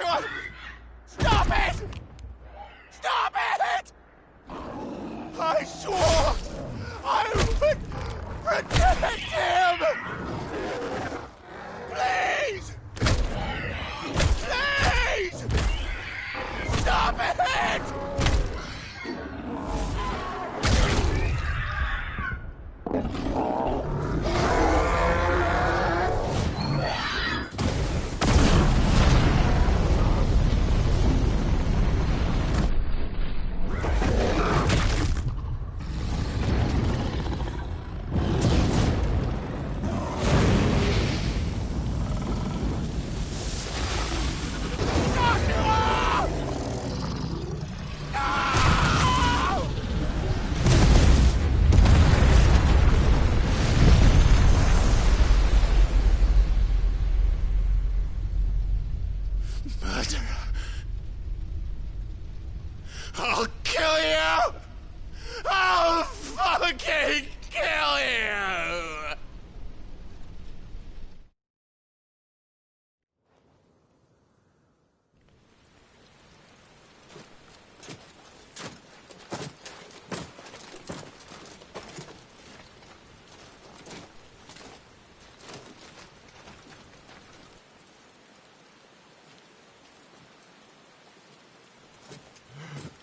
God! Stop it! Stop it! I swore I would protect him! Please! Please! Stop it! I'll kill you! I'll fucking kill you!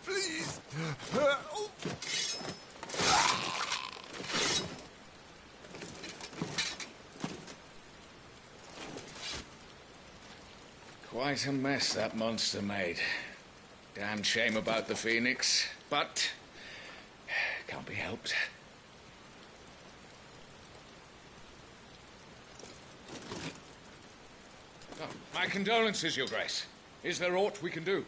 Please! Quite a mess that monster made. Damn shame about the Phoenix, but can't be helped. Oh, my condolences, Your Grace. Is there aught we can do?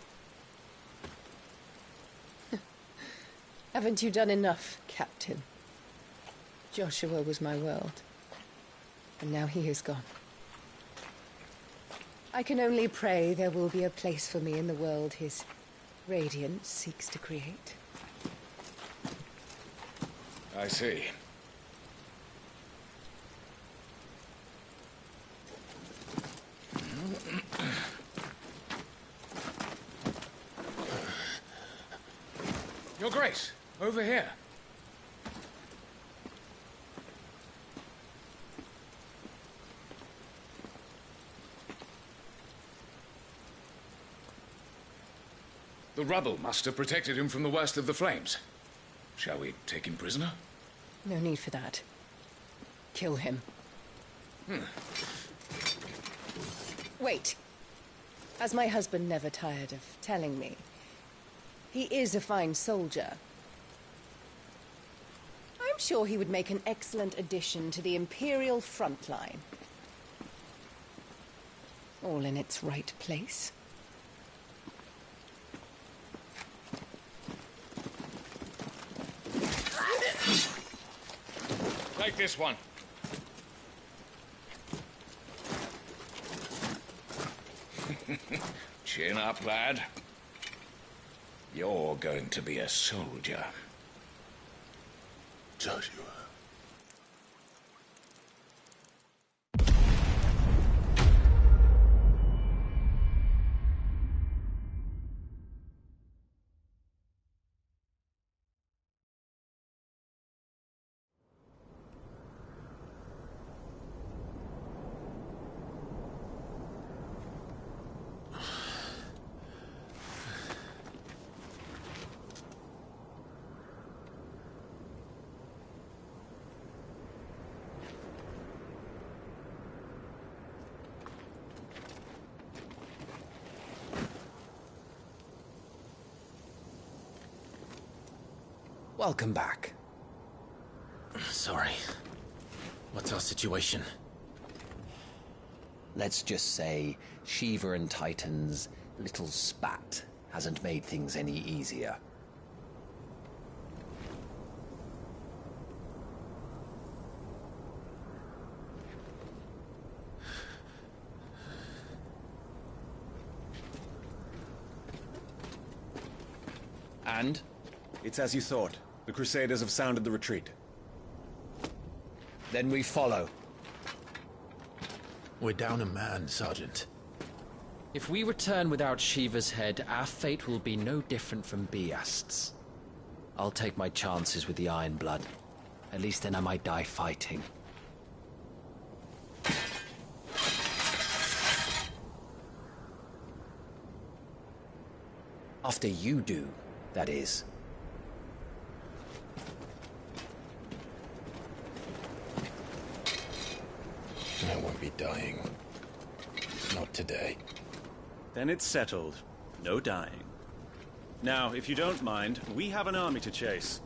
Haven't you done enough, Captain? Joshua was my world, and now he is gone. I can only pray there will be a place for me in the world his radiance seeks to create. I see. Your Grace, over here. The rubble must have protected him from the worst of the flames. Shall we take him prisoner? No need for that. Kill him. Wait. As my husband never tired of telling me, he is a fine soldier. I'm sure he would make an excellent addition to the Imperial front line. All in its right place. Take this one. Chin up, lad. You're going to be a soldier. Joshua. Welcome back. Sorry. What's our situation? Let's just say Shiva and Titan's little spat hasn't made things any easier. And? It's as you thought. The Crusaders have sounded the retreat. Then we follow. We're down a man, Sergeant. If we return without Shiva's head, our fate will be no different from Biast's. I'll take my chances with the Iron Blood. At least then I might die fighting. After you do, that is. I won't be dying. Not today. Then it's settled. No dying. Now, if you don't mind, we have an army to chase.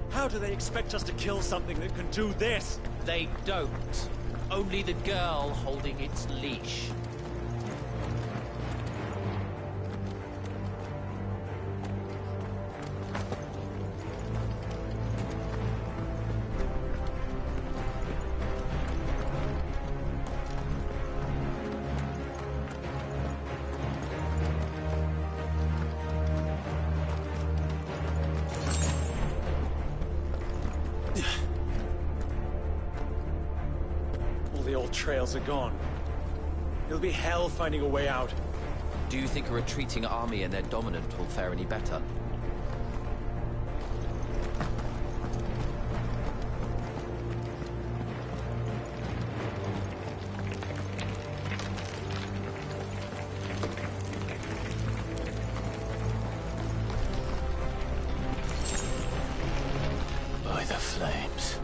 How do they expect us to kill something that can do this? They don't. Only the girl holding its leash. Trails are gone. It'll be hell finding a way out. Do you think a retreating army and their dominant will fare any better? By the flames.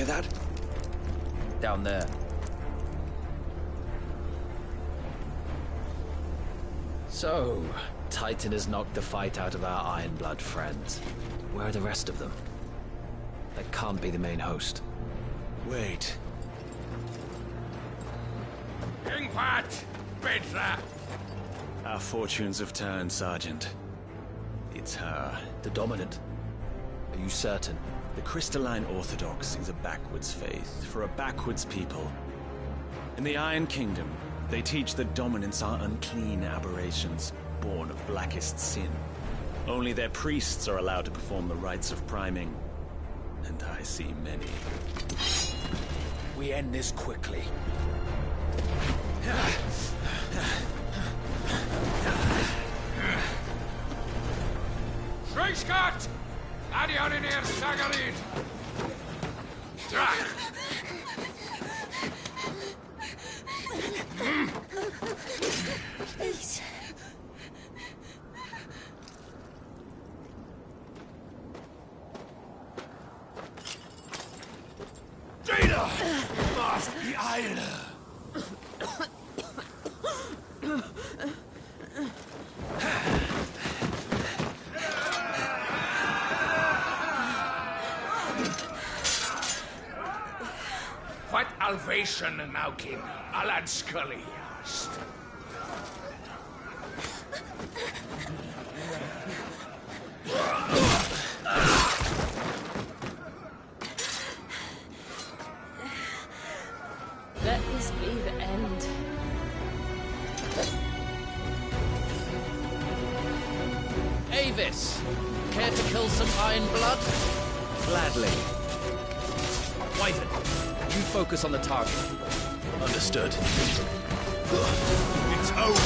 That? Down there. So, Titan has knocked the fight out of our Iron Blood friends. Where are the rest of them? That can't be the main host. Wait. What? Petra! Our fortunes have turned, Sergeant. It's her. The Dominant. Are you certain? The Crystalline Orthodox is a backwards faith for a backwards people. In the Iron Kingdom, they teach that dominants are unclean aberrations, born of blackest sin. Only their priests are allowed to perform the rites of priming. And I see many. We end this quickly. Scott! Adion in here, Sagarid! Please. Data! Must be Isla! What Alvation Naukin, Alad Scully asked. Let this be the end. Avis! Care to kill some Iron Blood? Gladly. Wyvern, you focus on the target. Understood. It's over!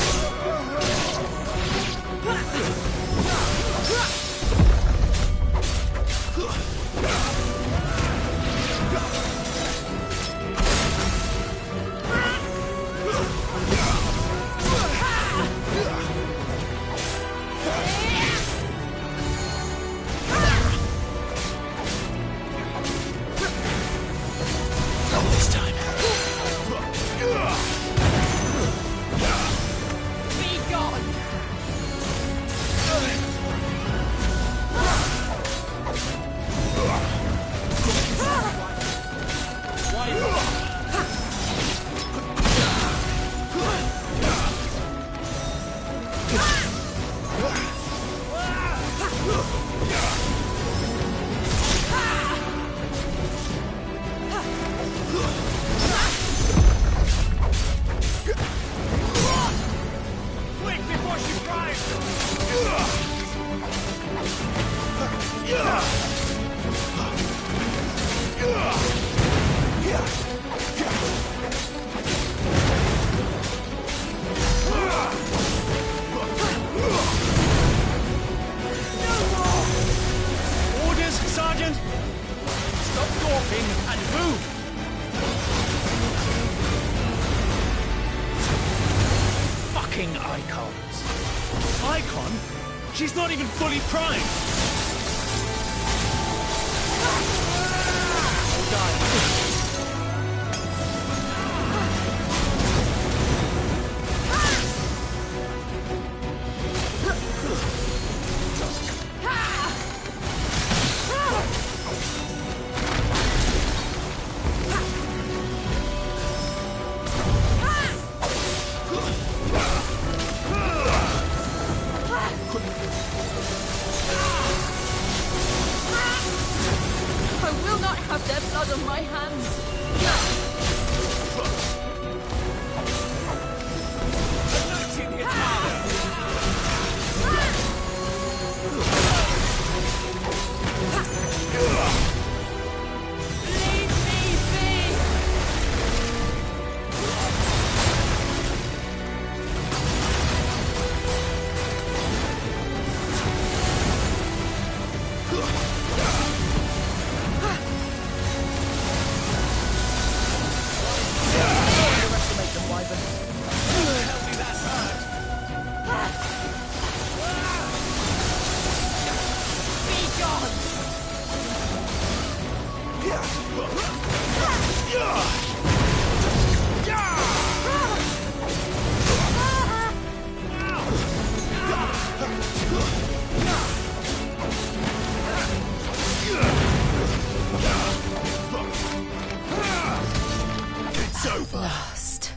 She's not even fully primed! Lost.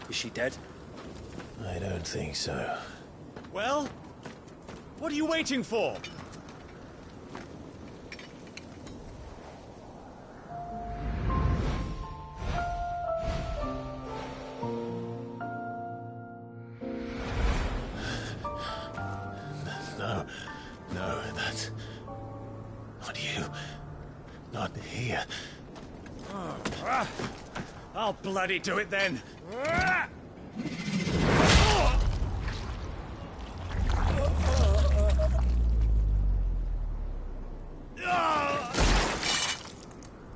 Is she dead? I don't think so. Well? What are you waiting for? No, that's... not you. Not here. I'll bloody do it then.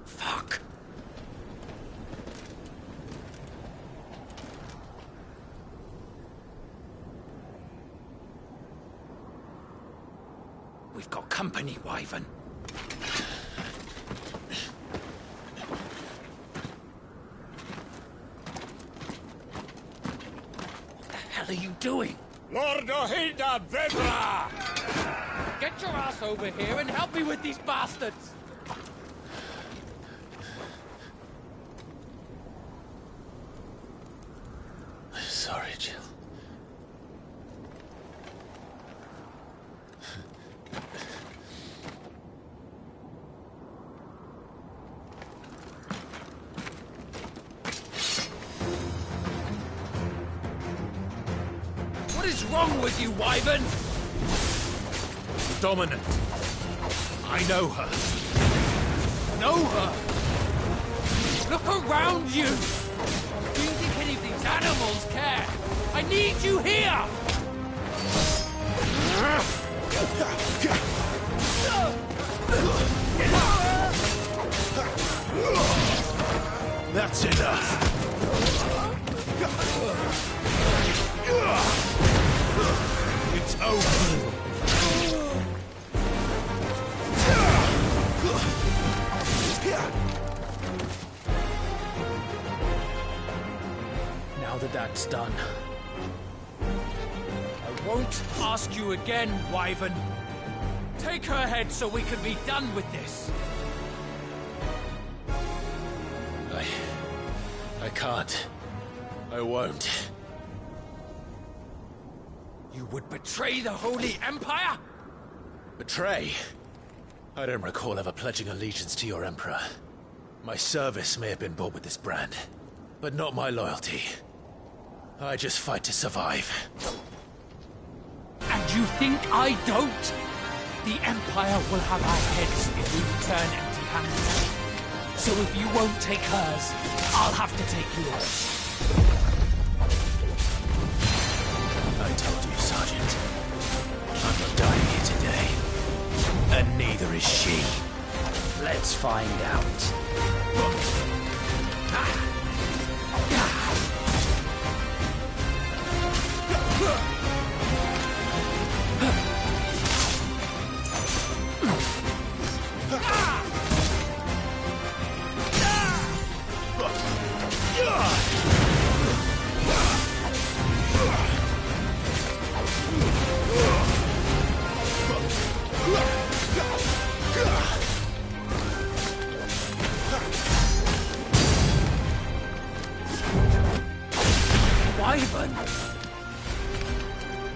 Fuck. We've got company, Wyvern. What the hell are you doing? Lord Ohida Vedra! Get your ass over here and help me with these bastards! Sorry, Jill. What is wrong with you, Wyvern? Dominant. I know her. Know her? Look around you! Do you think any of these animals care? I need you here! That's enough. It's over. Now that that's done, I won't ask you again, Wyvern. Take her head so we can be done with this. I can't. I won't. You would betray the Holy Empire? Betray? I don't recall ever pledging allegiance to your Emperor. My service may have been bought with this brand, but not my loyalty. I just fight to survive. And you think I don't? The Empire will have our heads if we return empty-handed. So if you won't take hers, I'll have to take yours. I told you, Sergeant. I'm not dying here today. And neither is she. Let's find out. Wyvern!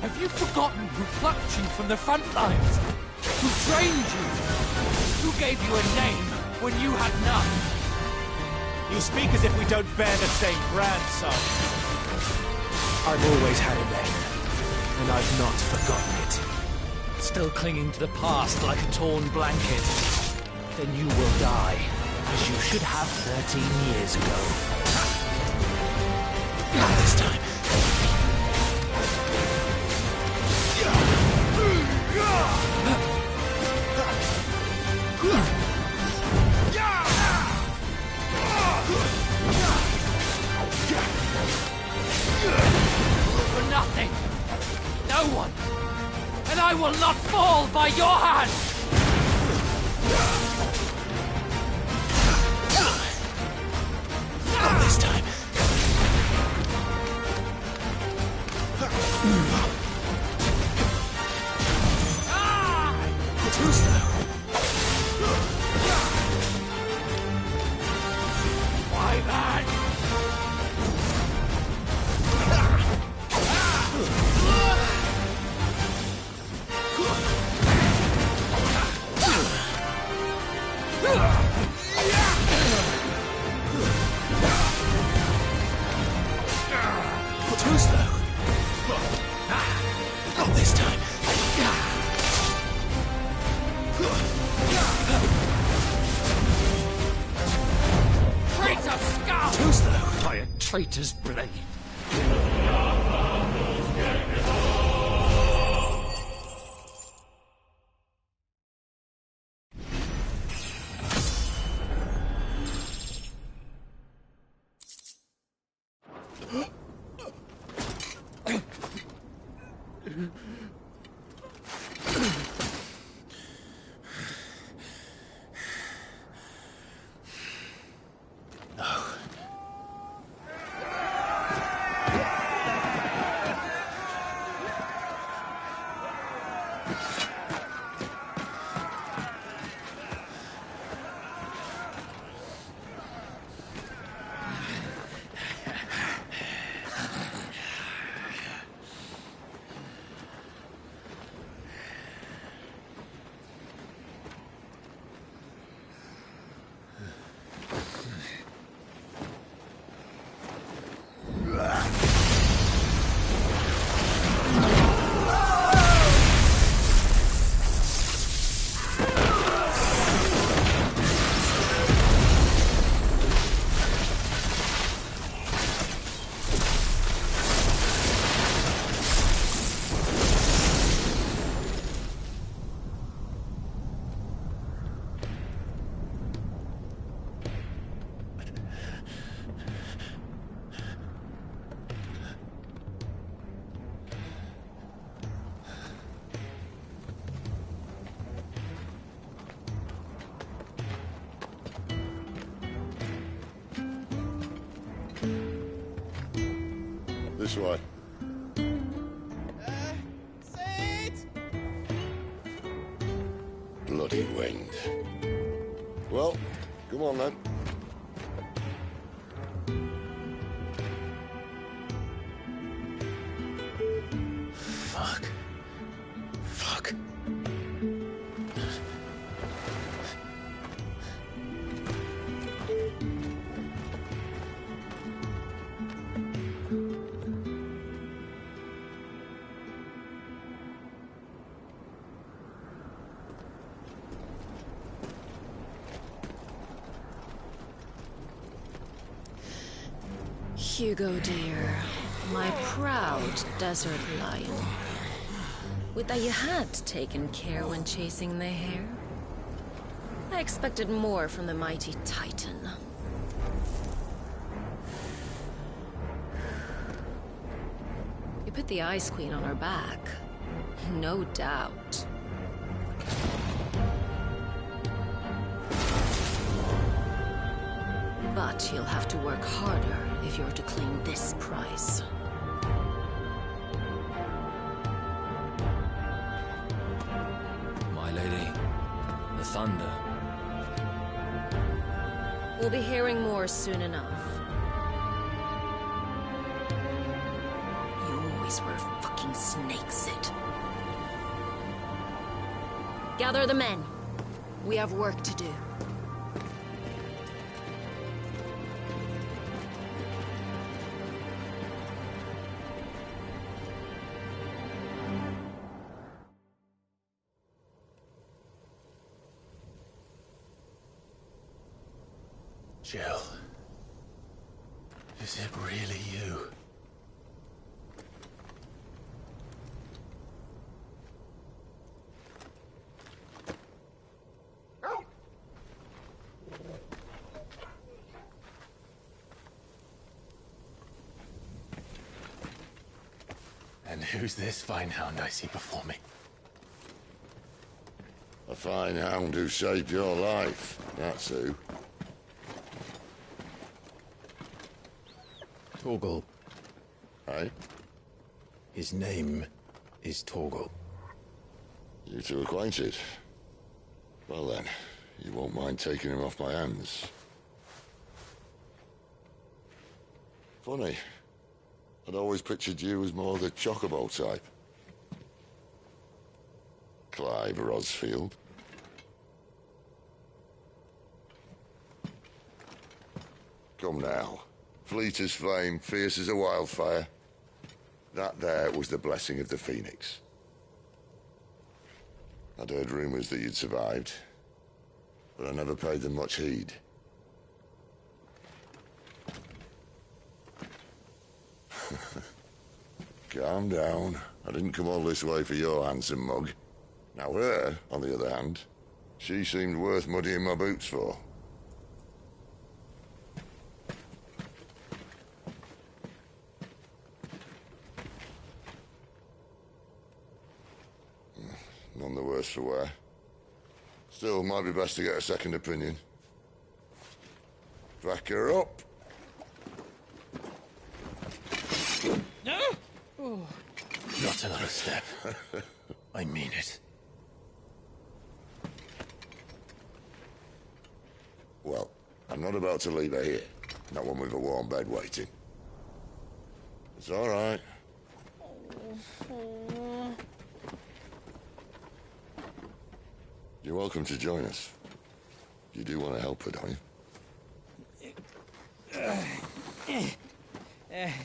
Have you forgotten who plucked you from the front lines? Who trained you? Who gave you a name when you had none? You speak as if we don't bear the same brand, son. I've always had a name, and I've not forgotten it. Still clinging to the past like a torn blanket. Then you will die, as you should have 13 years ago. Not this time. For nothing. No one. And I will not fall by your hand. Not this time. Too slow. Wyvern! Too slow. Not this time. Traitor scum! Too slow. By a traitor's blade. This way. Sid! Bloody wind. Well, come on then. Fuck. Fuck. Hugo, dear, my proud desert lion. Would that you had taken care when chasing the hare? I expected more from the mighty Titan. You put the Ice Queen on her back, no doubt. But you'll have to work harder if you're to claim this prize. My lady, the thunder. We'll be hearing more soon enough. You always were a fucking snake, Sid. Gather the men. We have work to do. Jill. Is it really you? And who's this fine hound I see before me? A fine hound who saved your life, that's who. Torgal. Hey? His name is Torgal. You two acquainted? Well then, you won't mind taking him off my hands. Funny. I'd always pictured you as more the chocobo type. Clive Rosfield. Come now. Fleet as flame, fierce as a wildfire. That there was the blessing of the Phoenix. I'd heard rumors that you'd survived, but I never paid them much heed. Calm down. I didn't come all this way for your handsome mug. Now her, on the other hand, she seemed worth muddying my boots for. None the worse for wear. Still, might be best to get a second opinion. Back her up. No! Oh. Not another step. I mean it. Well, I'm not about to leave her here. Not one with a warm bed waiting. It's all right. You're welcome to join us. You do want to help her, don't you?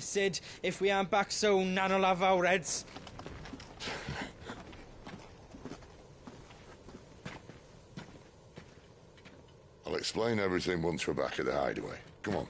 Sid, if we aren't back soon, Nan'll have our heads. I'll explain everything once we're back at the hideaway. Come on.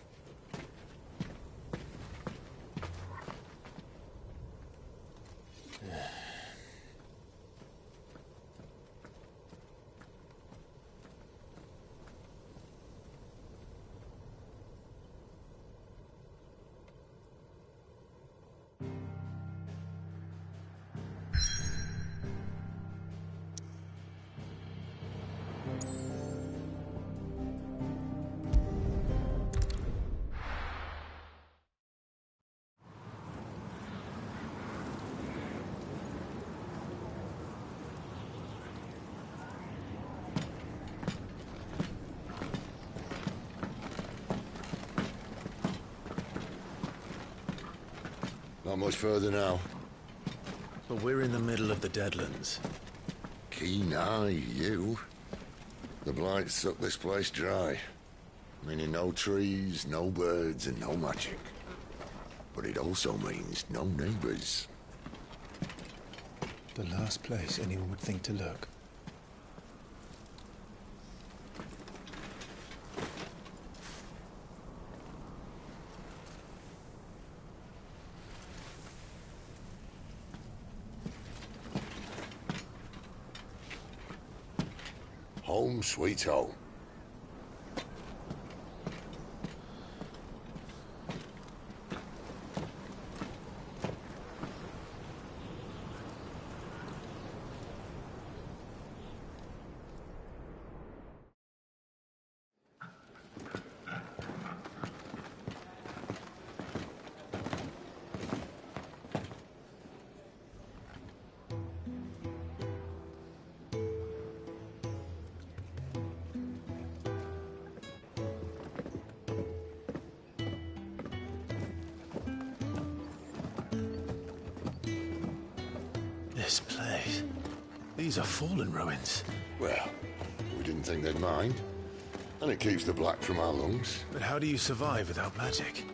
Not much further now. But we're in the middle of the Deadlands. Keen eye, you. The blight sucked this place dry. Meaning no trees, no birds, and no magic. But it also means no neighbors. The last place anyone would think to look. Home sweet home. This place. These are fallen ruins. Well, we didn't think they'd mind. And it keeps the black from our lungs. But how do you survive without magic?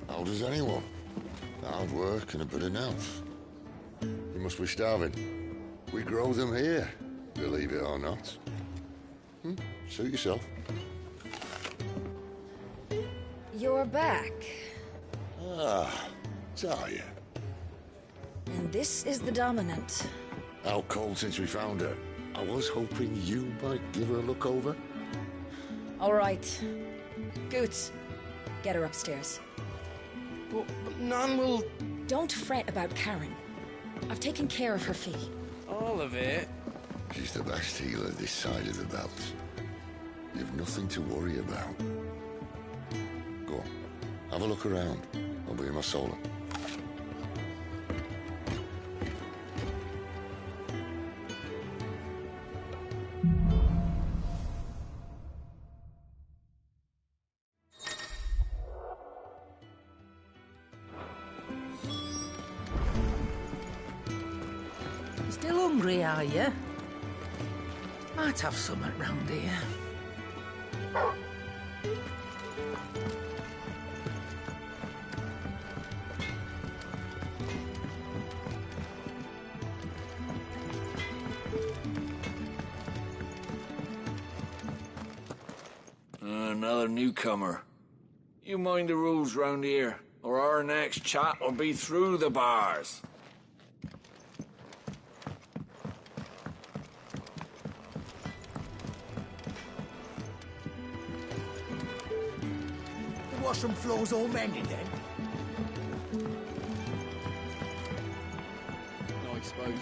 How does anyone? Hard work and a bit of nerve. You must be starving. We grow them here, believe it or not. Suit yourself. You're back. Ah, Talia. And this is the Dominant. Out cold since we found her. I was hoping you might give her a look over. All right. Goots, get her upstairs. But Nan will... Don't fret about Karen. I've taken care of her fee. All of it? She's the best healer this side of the belt. You've nothing to worry about. Go on, have a look around. I'll be in my solar. Still hungry, are you? Might have something round here. Another newcomer. You mind the rules round here, or our next chat will be through the bars. The washroom floor's all mended then? No exposure.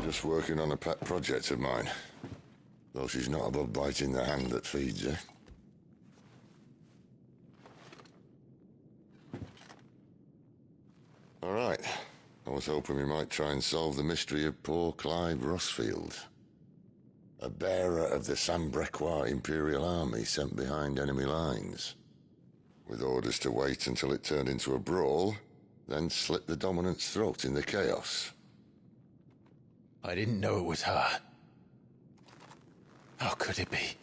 Just working on a pet project of mine. Though she's not above biting the hand that feeds her. All right. I was hoping we might try and solve the mystery of poor Clive Rossfield. A bearer of the Sambrequois Imperial Army sent behind enemy lines. With orders to wait until it turned into a brawl, then slit the Dominant's throat in the chaos. I didn't know it was her. How could it be?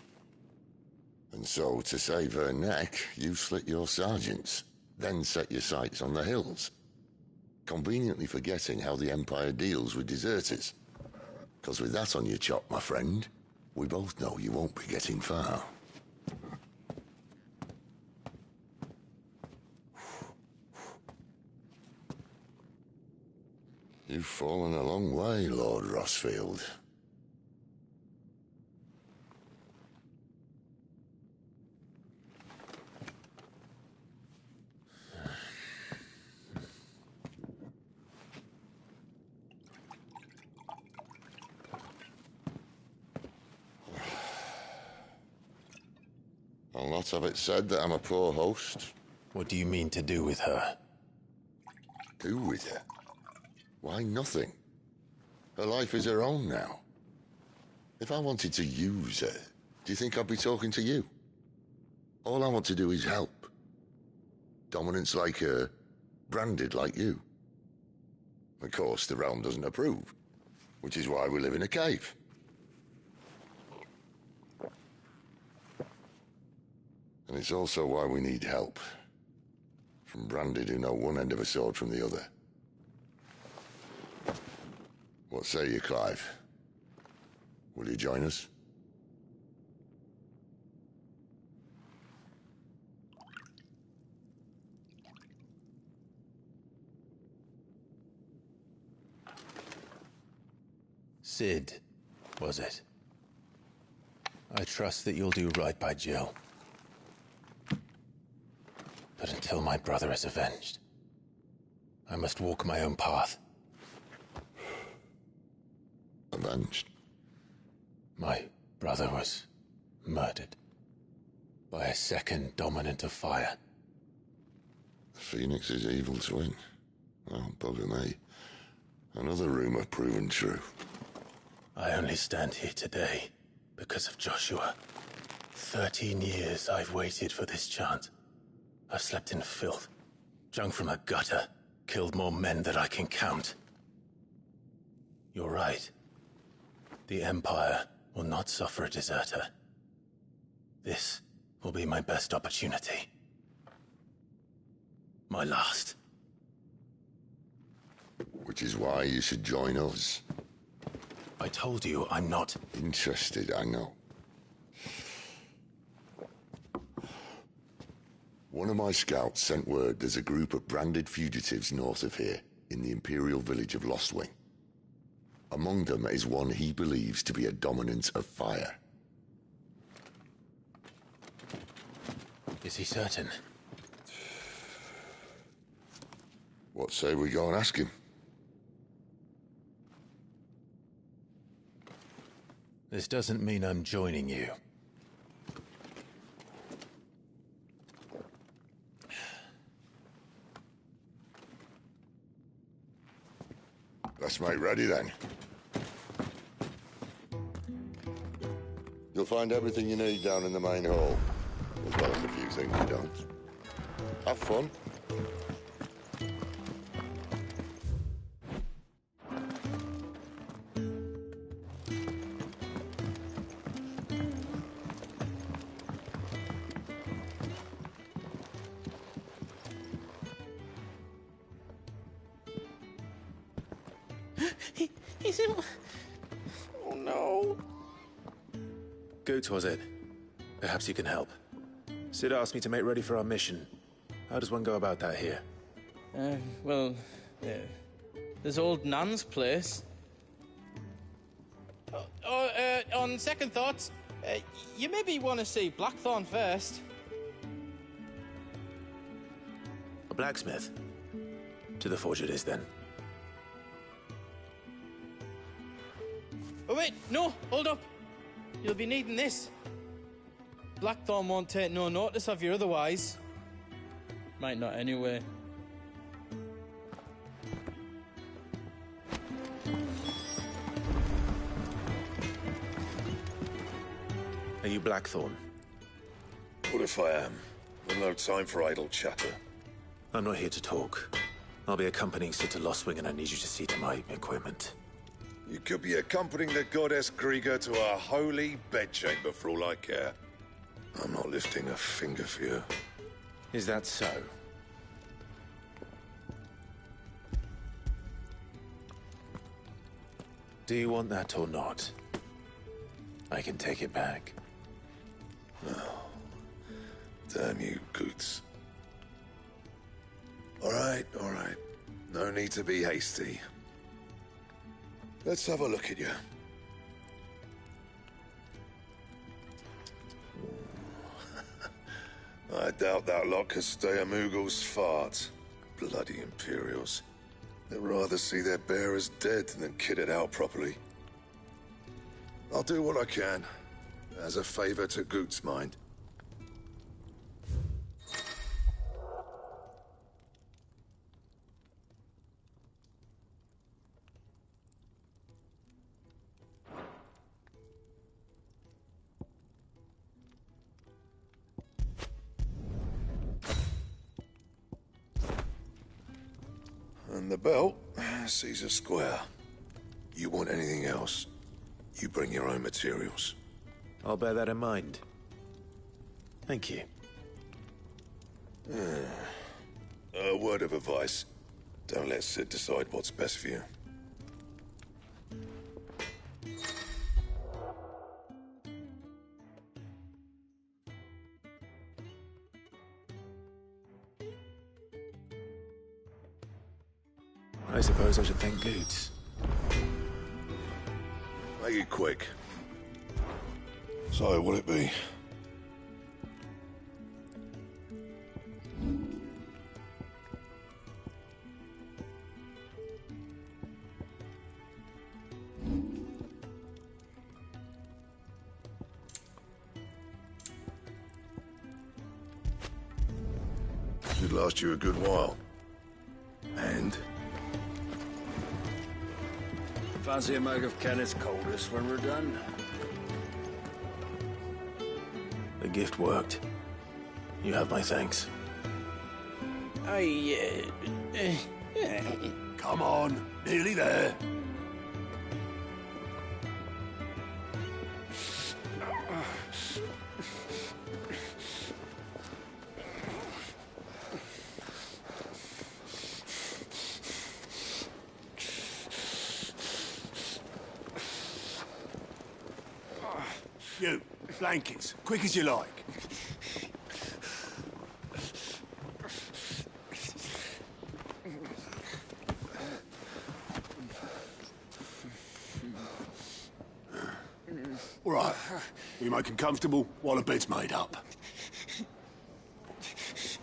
And so, to save her neck, you slit your sergeants, then set your sights on the hills. Conveniently forgetting how the Empire deals with deserters. Because with that on your chop, my friend, we both know you won't be getting far. You've fallen a long way, Lord Rossfield. Not have it said that I'm a poor host. What do you mean to do with her? Do with her? Why, nothing. Her life is her own now. If I wanted to use her, do you think I'd be talking to you? All I want to do is help. Dominants like her, branded like you. Of course, the realm doesn't approve, which is why we live in a cave. And it's also why we need help. From branded who know one end of a sword from the other. What say you, Clive? Will you join us? Sid, was it? I trust that you'll do right by Jill. But until my brother is avenged, I must walk my own path. Avenged? My brother was murdered by a second dominant of fire. The Phoenix's evil twin. Oh, bugger me. Another rumor proven true. I only stand here today because of Joshua. 13 years I've waited for this chance. I've slept in filth, drunk from a gutter, killed more men than I can count. You're right. The Empire will not suffer a deserter. This will be my best opportunity. My last. Which is why you should join us. I told you I'm not interested, I know. One of my scouts sent word there's a group of branded fugitives north of here, in the Imperial village of Lostwing. Among them is one he believes to be a dominant of fire. Is he certain? What say we go and ask him? This doesn't mean I'm joining you. Let's make ready then. You'll find everything you need down in the main hall, as well as a few things you don't. Have fun. He's in... Oh no. Goot, was it? Perhaps you can help. Sid asked me to make ready for our mission. How does one go about that here? Well, there's old Nan's place. On second thoughts, you maybe want to see Blackthorn first. A blacksmith? To the forge it is, then. Oh wait, no, hold up. You'll be needing this. Blackthorn won't take no notice of you otherwise. Might not anyway. Are you Blackthorn? What if I am? There's no time for idle chatter. I'm not here to talk. I'll be accompanying Sid to Lostwing, and I need you to see to my equipment. You could be accompanying the goddess Krieger to our holy bedchamber for all I care. I'm not lifting a finger for you. Is that so? Do you want that or not? I can take it back. Oh, damn you, Goots. All right. No need to be hasty. Let's have a look at you. I doubt that lot could stay a Moogle's fart. Bloody Imperials. They'd rather see their bearers dead than kitted out properly. I'll do what I can, as a favor to Goot's mind. And the belt, Caesar Square. You want anything else, you bring your own materials. I'll bear that in mind. Thank you. A word of advice. Don't let Sid decide what's best for you. I suppose I should thank Goots. Make it quick. So, what'll it be? Should last you a good while. And? Fancy a mug of Kenneth's coldest when we're done? The gift worked. You have my thanks. Come on, nearly there. You, blankets, quick as you like. All right, we make him comfortable while the bed's made up.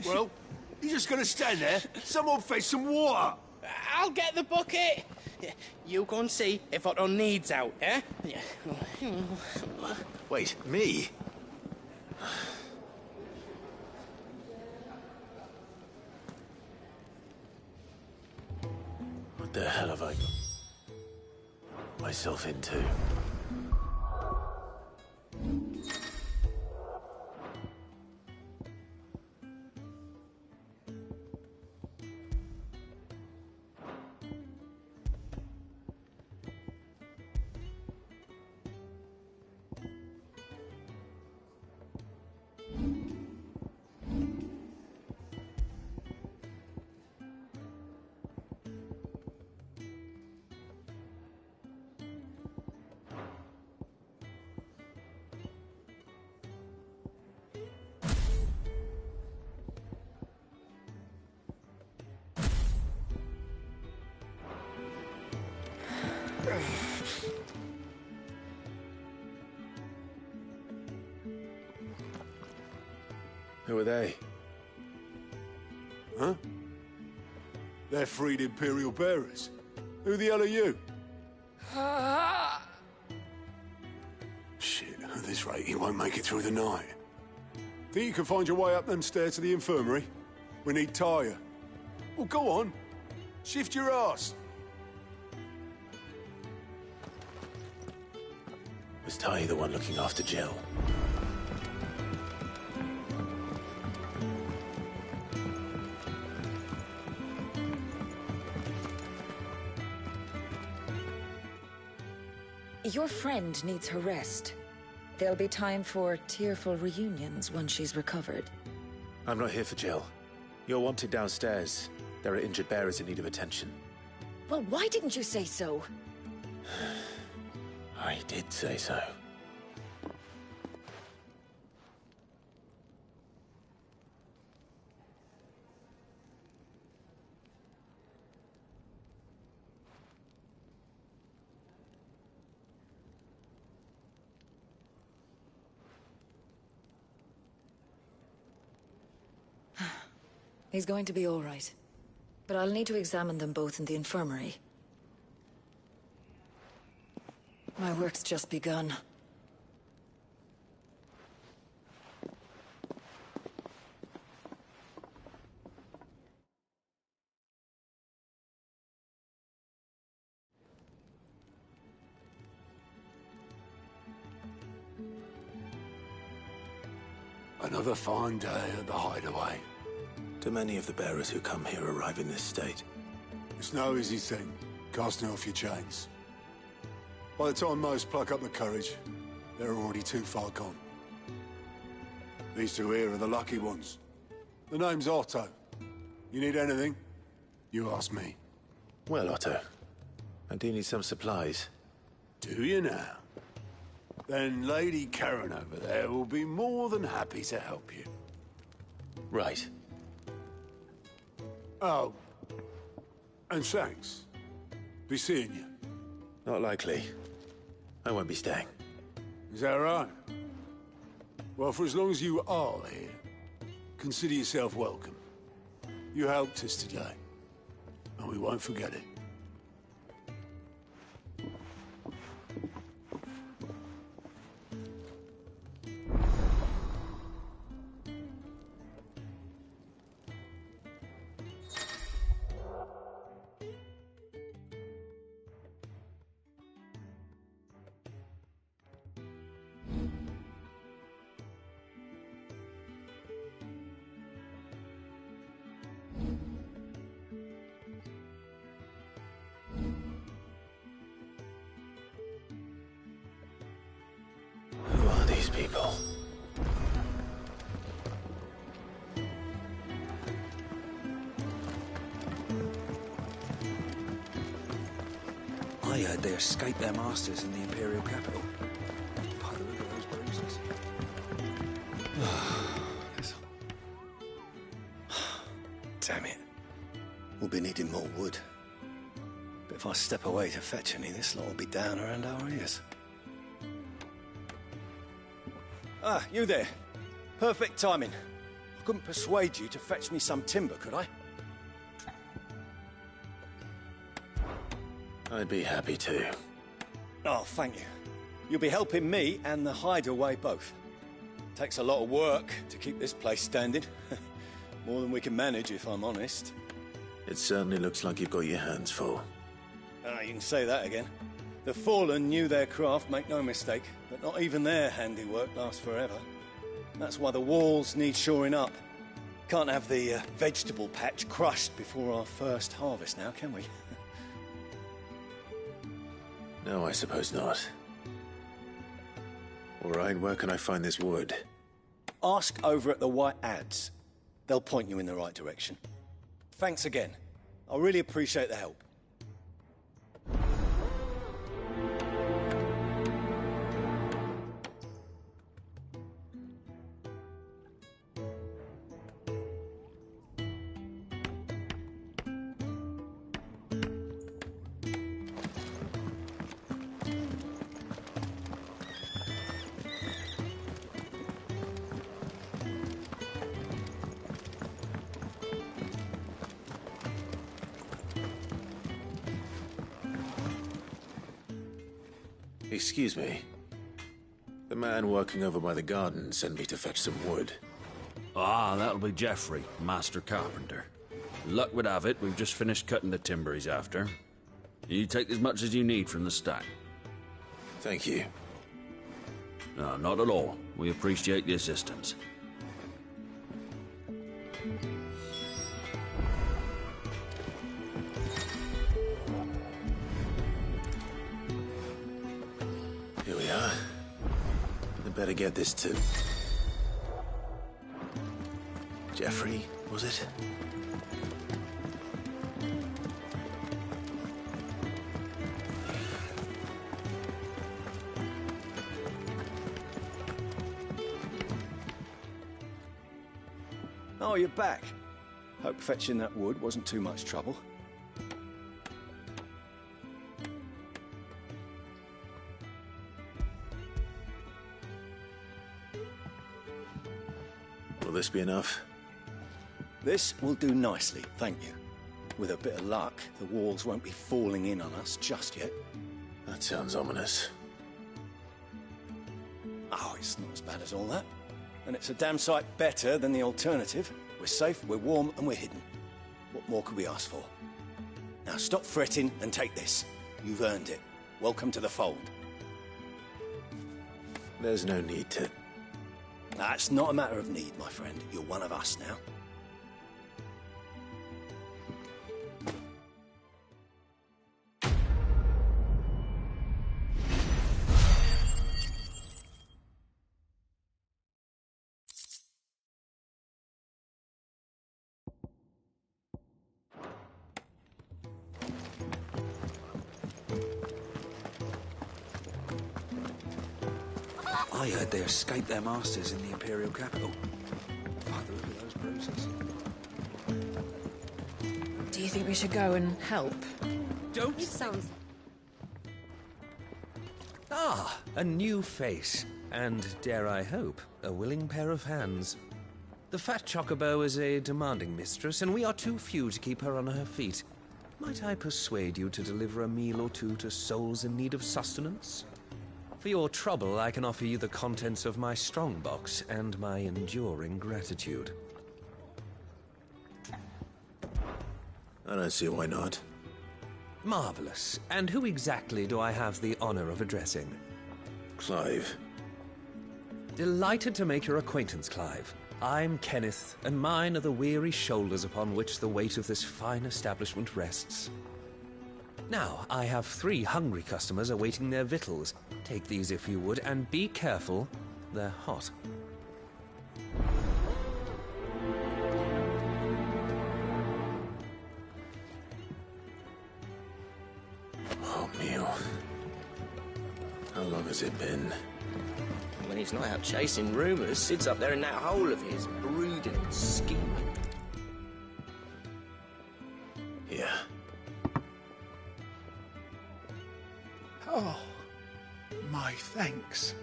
Well, you just gonna stand there? Someone fetch some water! I'll get the bucket! You go and see if Otto needs out, eh? Wait, me? What the hell have I got myself into? Who are they? Huh? They're freed Imperial bearers. Who the hell are you? Shit, at this rate, you won't make it through the night. Think you can find your way up them stairs to the infirmary? We need Tyre. Well, go on. Shift your ass. Was Ty the one looking after Jill? Your friend needs her rest. There'll be time for tearful reunions once she's recovered. I'm not here for Jill. You're wanted downstairs. There are injured bearers in need of attention. Well, why didn't you say so? I did say so. He's going to be all right. But I'll need to examine them both in the infirmary. My work's just begun. Another fine day at the Hideaway. Do many of the bearers who come here arrive in this state? It's no easy thing, casting off your chains. By the time most pluck up the courage, they're already too far gone. These two here are the lucky ones. The name's Otto. You need anything, you ask me. Well, Otto, I do need some supplies. Do you now? Then Lady Karen over there will be more than happy to help you. Right. Oh. And thanks. Be seeing you. Not likely. I won't be staying. Is that right? Well, for as long as you are here, consider yourself welcome. You helped us today, and we won't forget it. Who are these people? I heard they escaped their masters in the Imperial capital. By the look of those bruises. Damn it. We'll be needing more wood. But if I step away to fetch any, this lot will be down around our ears. Ah, you there. Perfect timing. I couldn't persuade you to fetch me some timber, could I? I'd be happy to. Oh, thank you. You'll be helping me and the hideaway both. Takes a lot of work to keep this place standing. More than we can manage, if I'm honest. It certainly looks like you've got your hands full. Ah, you can say that again. The Fallen knew their craft, make no mistake, but not even their handiwork lasts forever. That's why the walls need shoring up. Can't have the vegetable patch crushed before our first harvest now, can we? No, I suppose not. All right, where can I find this wood? Ask over at the White Ads. They'll point you in the right direction. Thanks again. I really appreciate the help. Excuse me. The man working over by the garden sent me to fetch some wood. Ah, that'll be Geoffrey, Master Carpenter. Luck would have it, we've just finished cutting the timber he's after. You take as much as you need from the stack. Thank you. No, not at all. We appreciate the assistance. Here we are. I'd better get this to... Geoffrey, was it? Oh, you're back. Hope fetching that wood wasn't too much trouble. Will this be enough? This will do nicely, thank you. With a bit of luck, the walls won't be falling in on us just yet. That sounds ominous. Oh, it's not as bad as all that. And it's a damn sight better than the alternative. We're safe, we're warm, and we're hidden. What more could we ask for? Now stop fretting and take this. You've earned it. Welcome to the fold. There's no need to... That's not a matter of need, my friend. You're one of us now. I heard they escaped their masters in the Imperial capital. By the look of those bruises. Do you think we should go and help? Don't. It sounds. Ah, a new face. And, dare I hope, a willing pair of hands. The fat chocobo is a demanding mistress, and we are too few to keep her on her feet. Might I persuade you to deliver a meal or two to souls in need of sustenance? For your trouble, I can offer you the contents of my strongbox and my enduring gratitude. I don't see why not. Marvelous. And who exactly do I have the honor of addressing? Clive. Delighted to make your acquaintance, Clive. I'm Kenneth, and mine are the weary shoulders upon which the weight of this fine establishment rests. Now, I have 3 hungry customers awaiting their victuals. Take these if you would, and be careful, they're hot. Oh, meal. How long has it been? When he's not out chasing rumours, Sid's up there in that hole of his, brooding and scheming. Yeah. Oh, my thanks.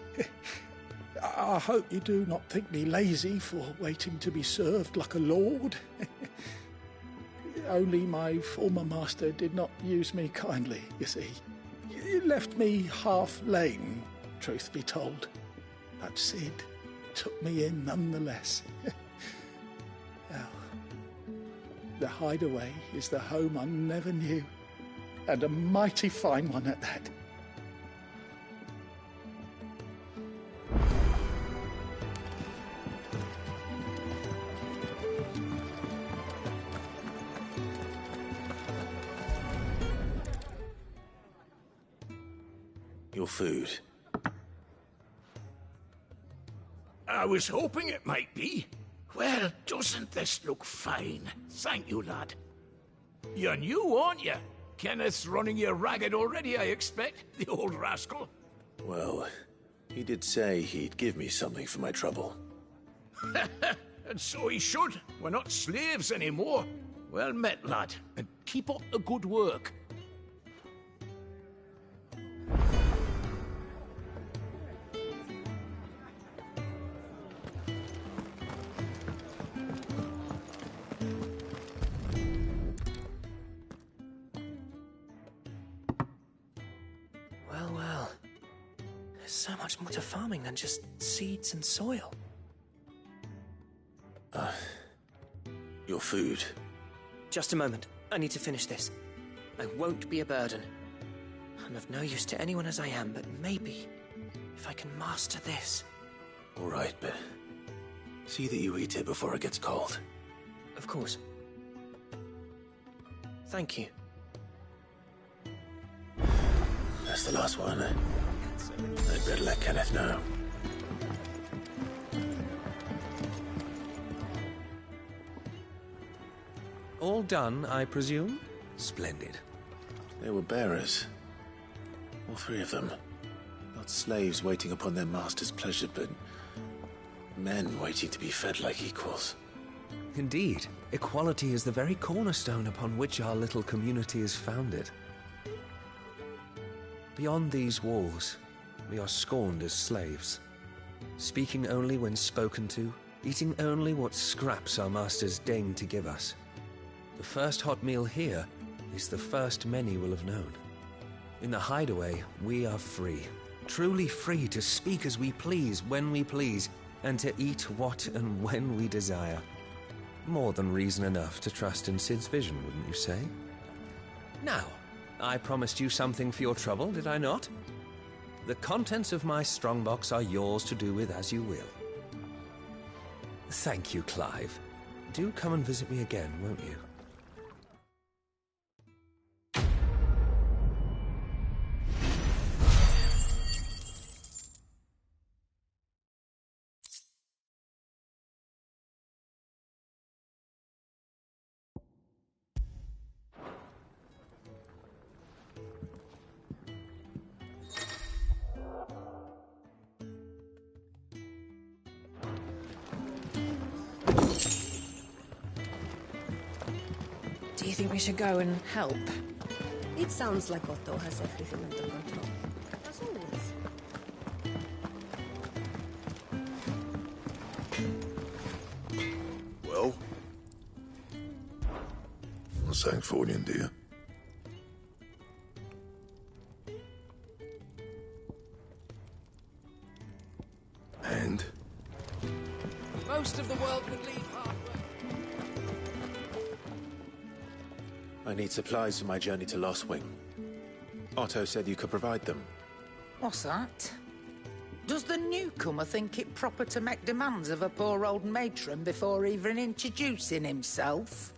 I hope you do not think me lazy for waiting to be served like a lord. Only my former master did not use me kindly, you see. He left me half lame, truth be told. But Sid took me in nonetheless. Well, the hideaway is the home I never knew, and a mighty fine one at that. Your food. I was hoping it might be. Well, doesn't this look fine? Thank you, lad. You're new, aren't you? Kenneth's running you ragged already, I expect, the old rascal. Well, he did say he'd give me something for my trouble. And so he should. We're not slaves anymore. Well met, lad, and keep up the good work. Well. There's so much more to farming than just seeds and soil. Your food. Just a moment. I need to finish this. I won't be a burden. I'm of no use to anyone as I am, but maybe if I can master this. All right, but see that you eat it before it gets cold. Of course. Thank you. That's the last one. I'd better let Kenneth know. All done, I presume? Splendid. They were bearers. All 3 of them. Not slaves waiting upon their master's pleasure, but men waiting to be fed like equals. Indeed. Equality is the very cornerstone upon which our little community is founded. Beyond these walls, we are scorned as slaves. Speaking only when spoken to, eating only what scraps our masters deign to give us. The first hot meal here is the first many will have known. In the hideaway, we are free. Truly free to speak as we please, when we please, and to eat what and when we desire. More than reason enough to trust in Sid's vision, wouldn't you say? Now, I promised you something for your trouble, did I not? The contents of my strongbox are yours to do with as you will. Thank you, Clive. Do come and visit me again, won't you? Do you think we should go and help? It sounds like Otto has everything under control. As always. Well? I'm saying Fordian, dear. And? Most of the world would leave halfway. I need supplies for my journey to Lost Wing. Otto said you could provide them. What's that? Does the newcomer think it proper to make demands of a poor old matron before even introducing himself?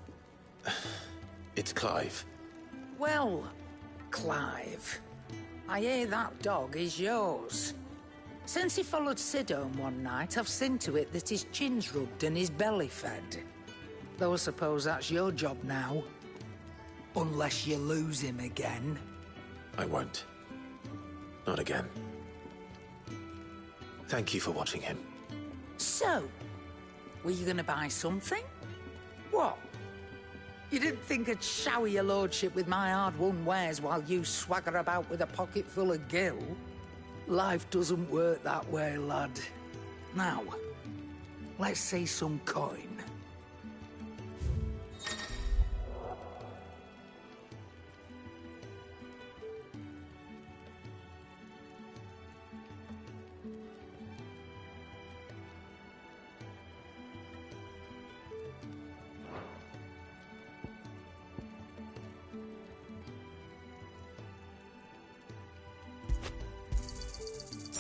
It's Clive. Well, Clive, I hear that dog is yours. Since he followed Sid home one night, I've seen to it that his chin's rubbed and his belly fed. Though I suppose that's your job now. Unless you lose him again. I won't. Not again. Thank you for watching him. So, were you gonna buy something? What? You didn't think I'd shower your lordship with my hard-won wares while you swagger about with a pocket full of gil? Life doesn't work that way, lad. Now, let's see some coin.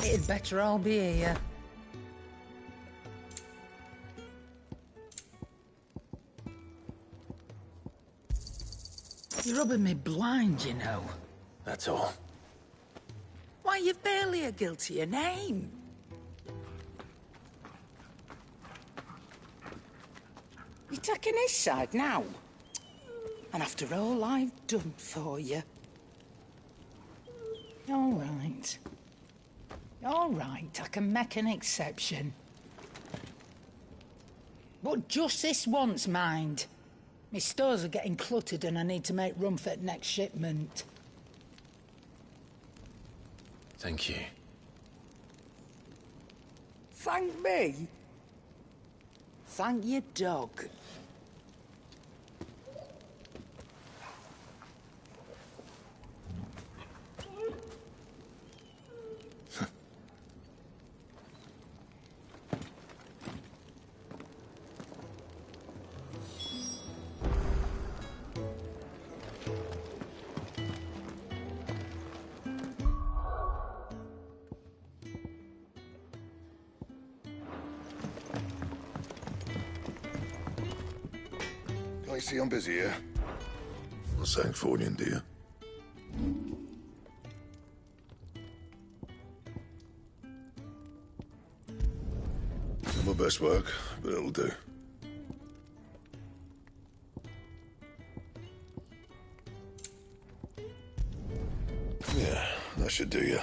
It'd better all be here. You're rubbing me blind, you know. That's all. Why, you've barely a guiltier name. You're taking his side now? And after all I've done for you. All right. All right, I can make an exception. But just this once, mind. My stores are getting cluttered and I need to make room for the next shipment. Thank you. Thank me? Thank your dog. I see I'm busy here. I'm saying Fordian, dear. Not my best work, but it'll do. Yeah, that should do you.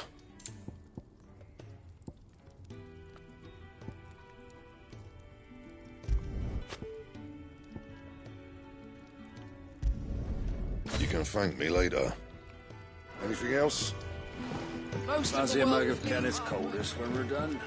You can thank me later. Anything else? Fancy a mug of Kenneth's coldest when we're done?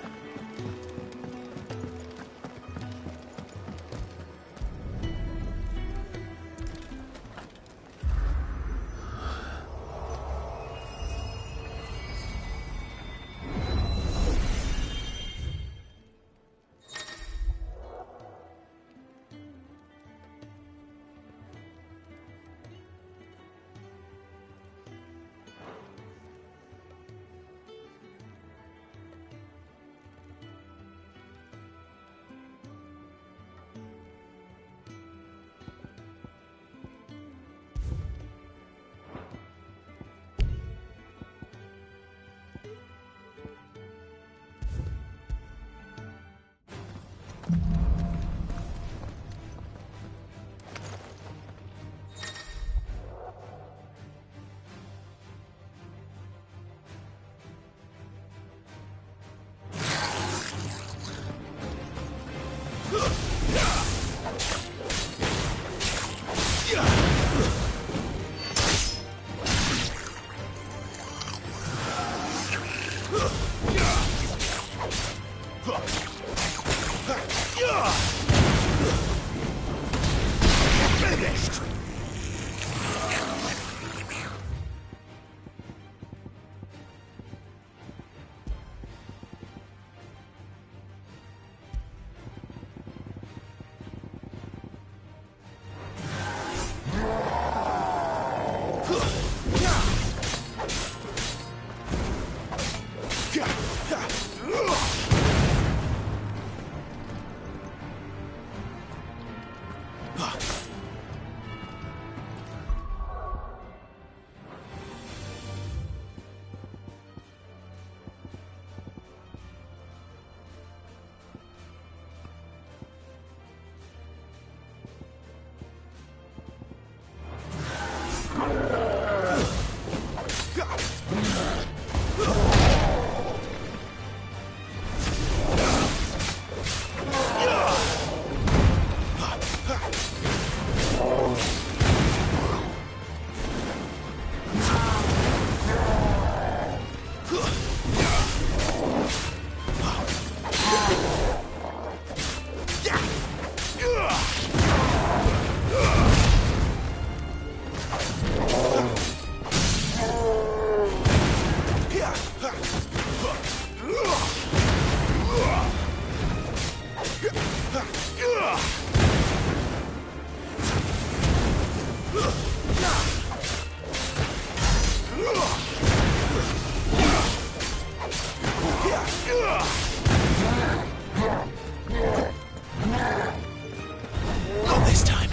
Not this time.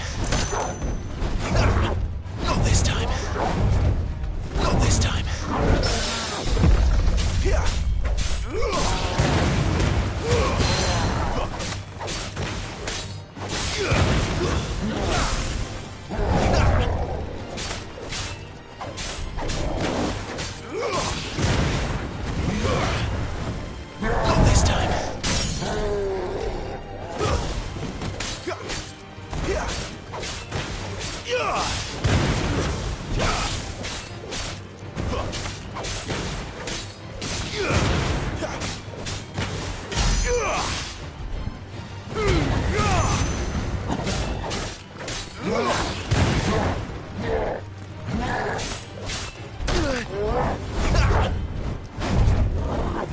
Not this time. Not this time. Not this time.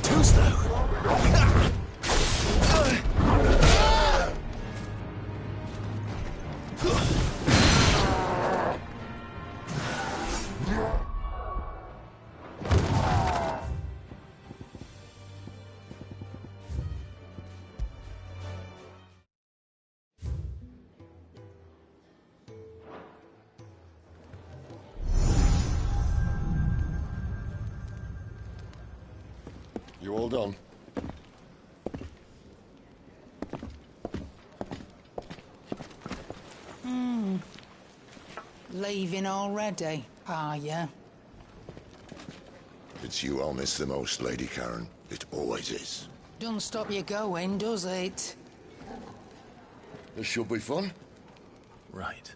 Too slow. You all done? Leaving already, are ya? It's you I'll miss the most, Lady Karen. It always is. Don't stop you going, does it? This should be fun. Right.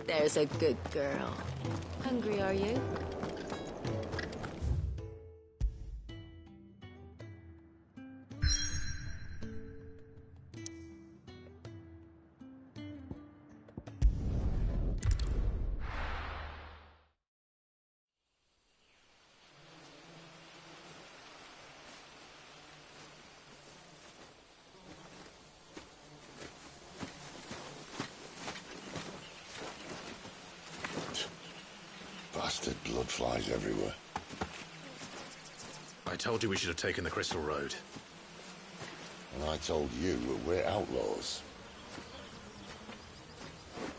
There's a good girl. Hungry, are you? Bastard blood flies everywhere. I told you we should have taken the Crystal Road. And I told you that we're outlaws.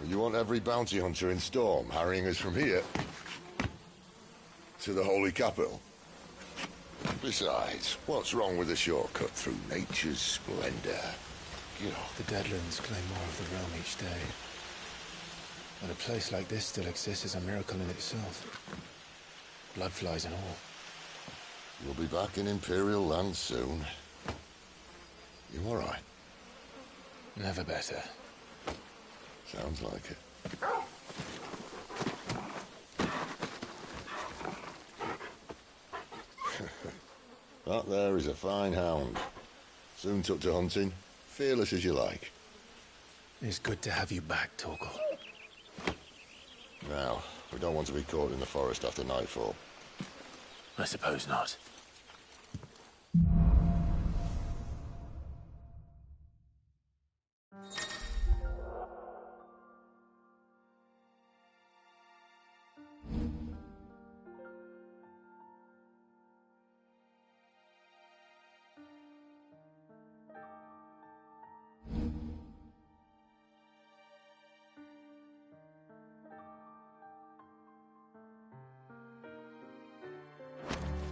You want every bounty hunter in Storm harrying us from here to the Holy Capital? Besides, what's wrong with a shortcut through nature's splendor? The Deadlands claim more of the realm each day. But a place like this still exists is a miracle in itself. Bloodflies and all. You'll be back in Imperial land soon. You all right? Never better. Sounds like it. That there is a fine hound. Soon took to hunting. Fearless as you like. It's good to have you back, Torgal. Now, we don't want to be caught in the forest after nightfall. I suppose not.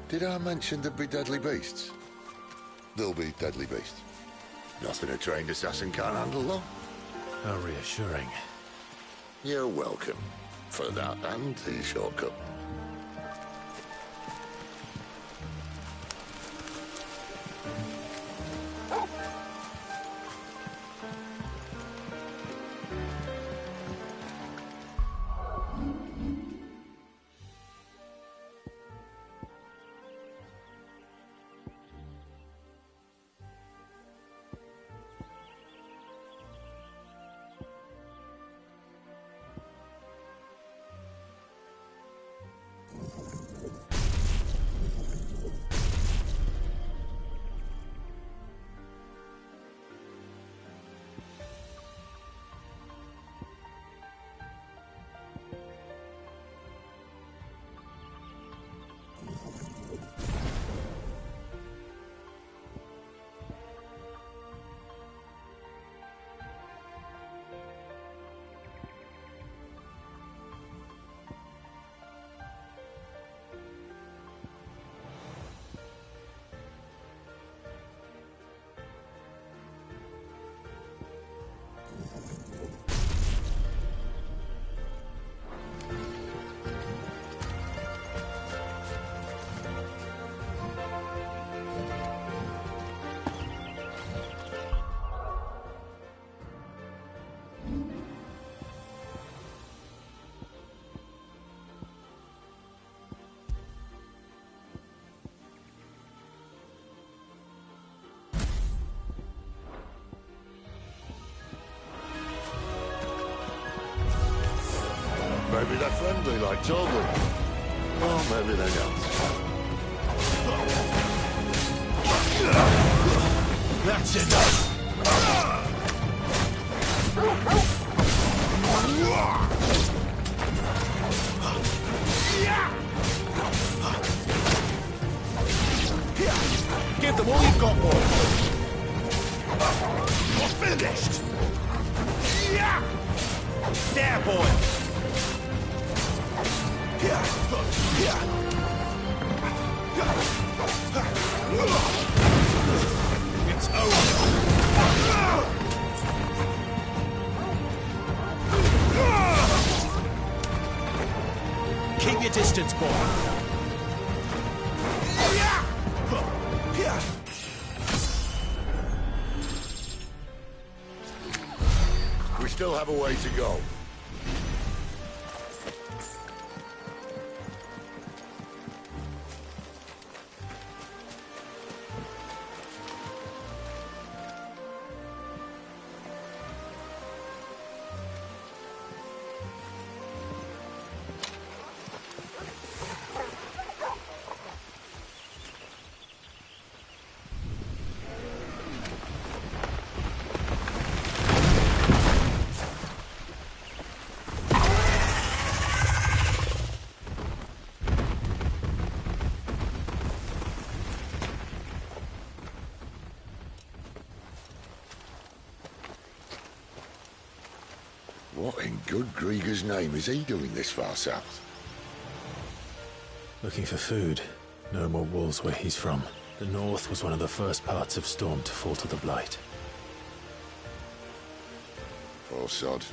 Did I mention there'd be deadly beasts? There'll be deadly beasts. Nothing a trained assassin can't handle, though. How reassuring. You're welcome. For that and the shortcut. Maybe they're friendly like Torgal. Or maybe they don't. That's enough! Give them all you've got, boy! You're finished! There, boy! It's over! Keep your distance, boy! We still have a way to go. What in good Grieger's name is he doing this far south? Looking for food. No more wolves where he's from. The north was one of the first parts of Storm to fall to the Blight. Poor sod.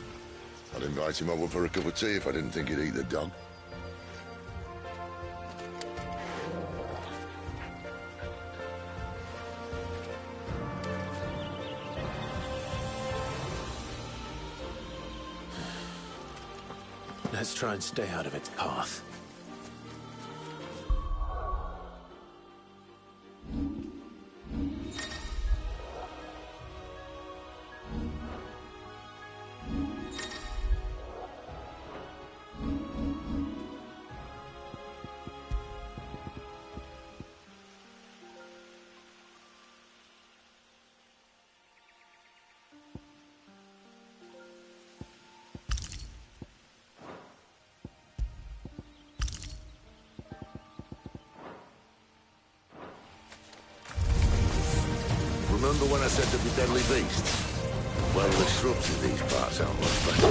I'd invite him over for a cup of tea if I didn't think he'd eat the dog. Let's try and stay out of its path. Remember when I said there'd be deadly beasts? Well, the shrubs in these parts aren't much better. The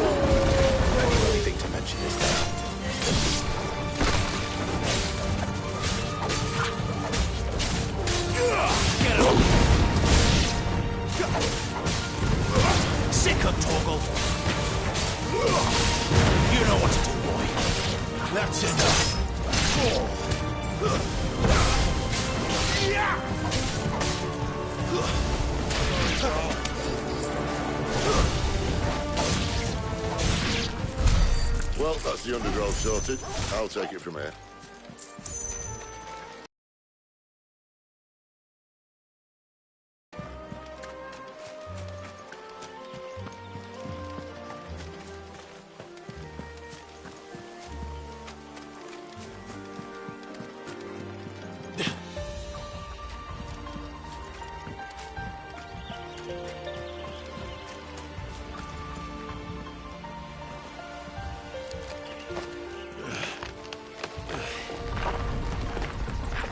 only thing to mention is that. Get up! Sick of Torgal! You know what to do, boy. That's enough. Well, that's the undergrowth sorted. I'll take it from here.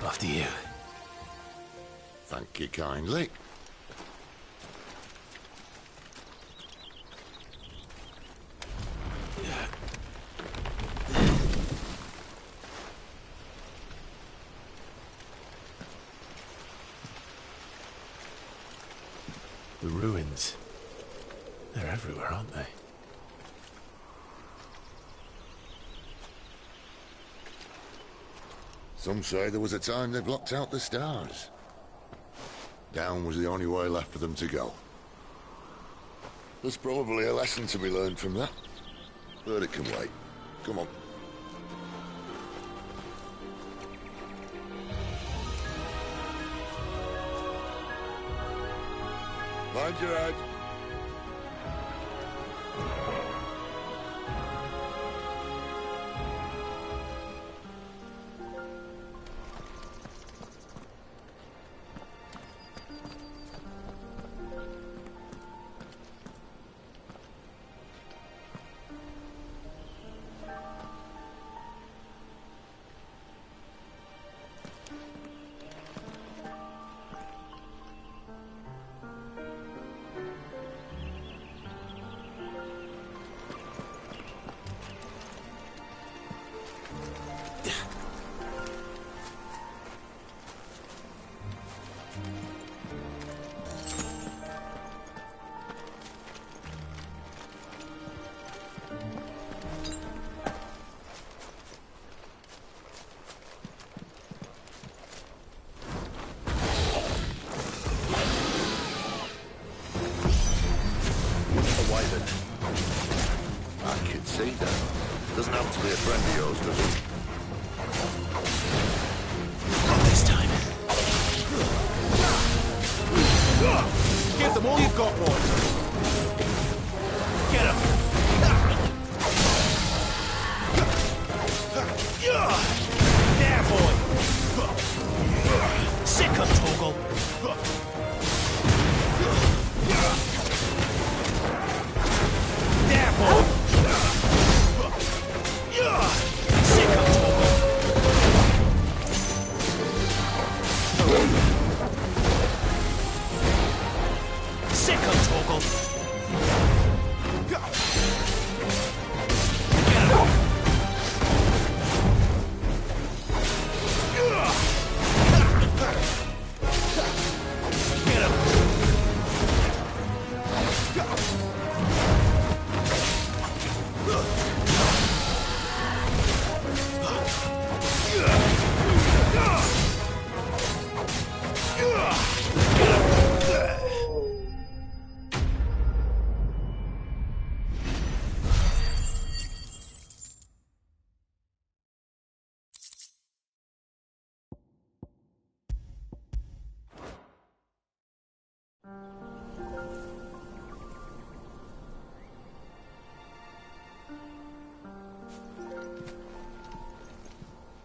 After you. Thank you kindly. The ruins. They're everywhere, aren't they? Some say there was a time they blocked out the stars. Down was the only way left for them to go. There's probably a lesson to be learned from that. But it can wait. Come on. Mind your head. I can see that. Doesn't have to be a friend of yours, does it? Not this time. Give them all you've got, boys. Get him! There, boy! Sick of Torgal! There, boy! Sick of Torgal! Sick of Torgal!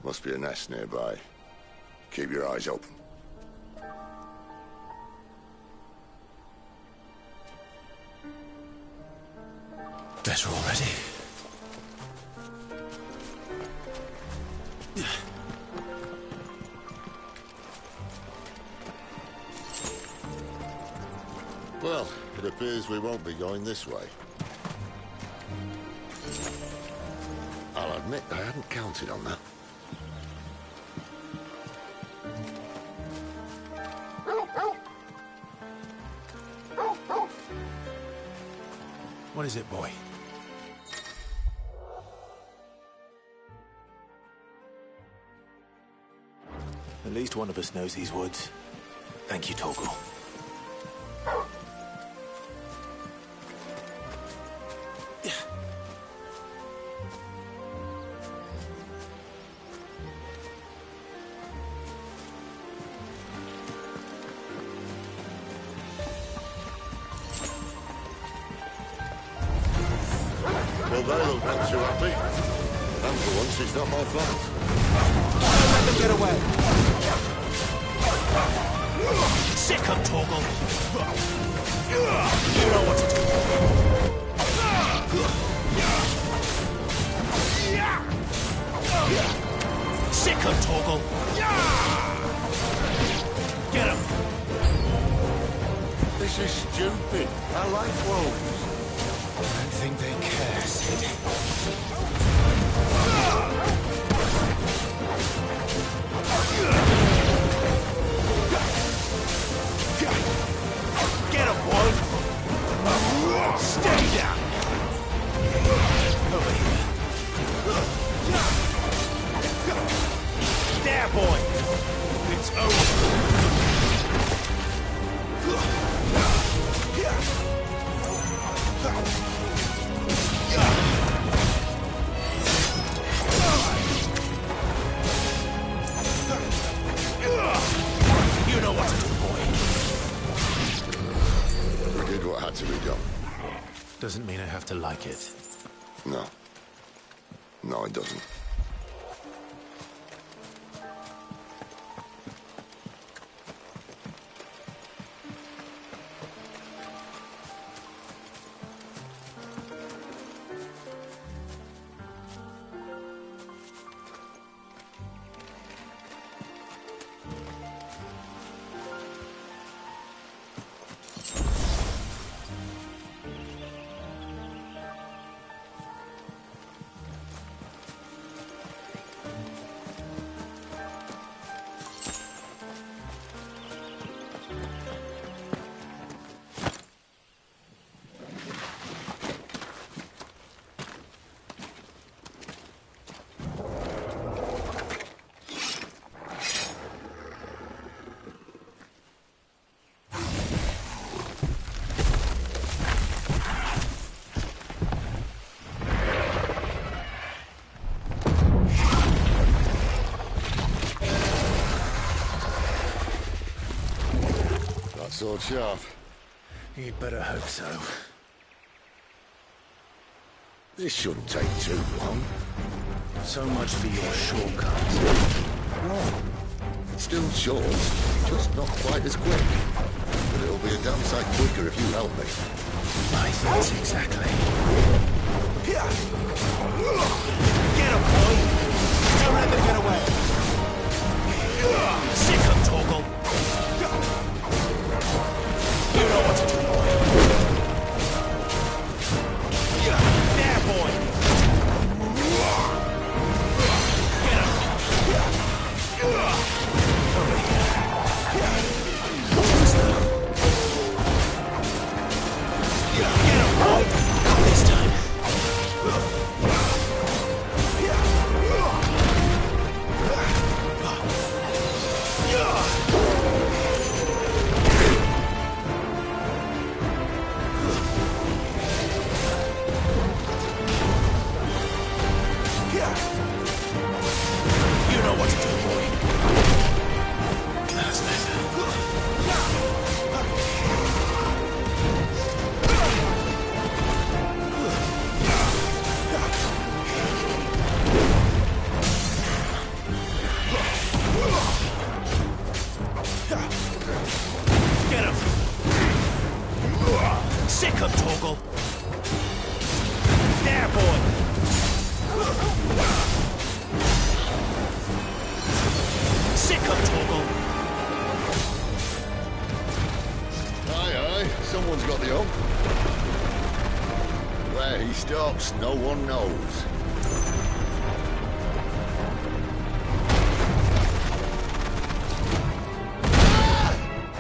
Must be a nest nearby. Keep your eyes open. Better already. Well, it appears we won't be going this way. I'll admit I hadn't counted on that. What is it, boy? At least one of us knows these woods. Thank you, Torgal. Well, they look not too happy. And for once, it's not my fault. Don't let them get away. Sick of Torgal! You know what to do. Sick of Torgal! Get him! This is stupid. I like wolves. I don't think they care, Sid. Get him, boy! Stay down! Over here. There, boy! It's over! You know what to do, boy. We did what had to be done. Doesn't mean I have to like it. No. No, it doesn't. sword sharp? You'd better hope so. This shouldn't take too long. So much for your shortcut. Wrong. It's still short, just not quite as quick. But it'll be a damn sight quicker if you help me. My thoughts exactly. Get him, boy! Don't let them get away! Sick of Torgal! You know what to do, boy! There, boy! Get him! Over here! Get him, boy! Not this time! You know what to do, boy. That's better. Get him! Sick of Torgal! There, boy! Sick of Torgal! Aye, aye, someone's got the up. Where he stops, no one knows.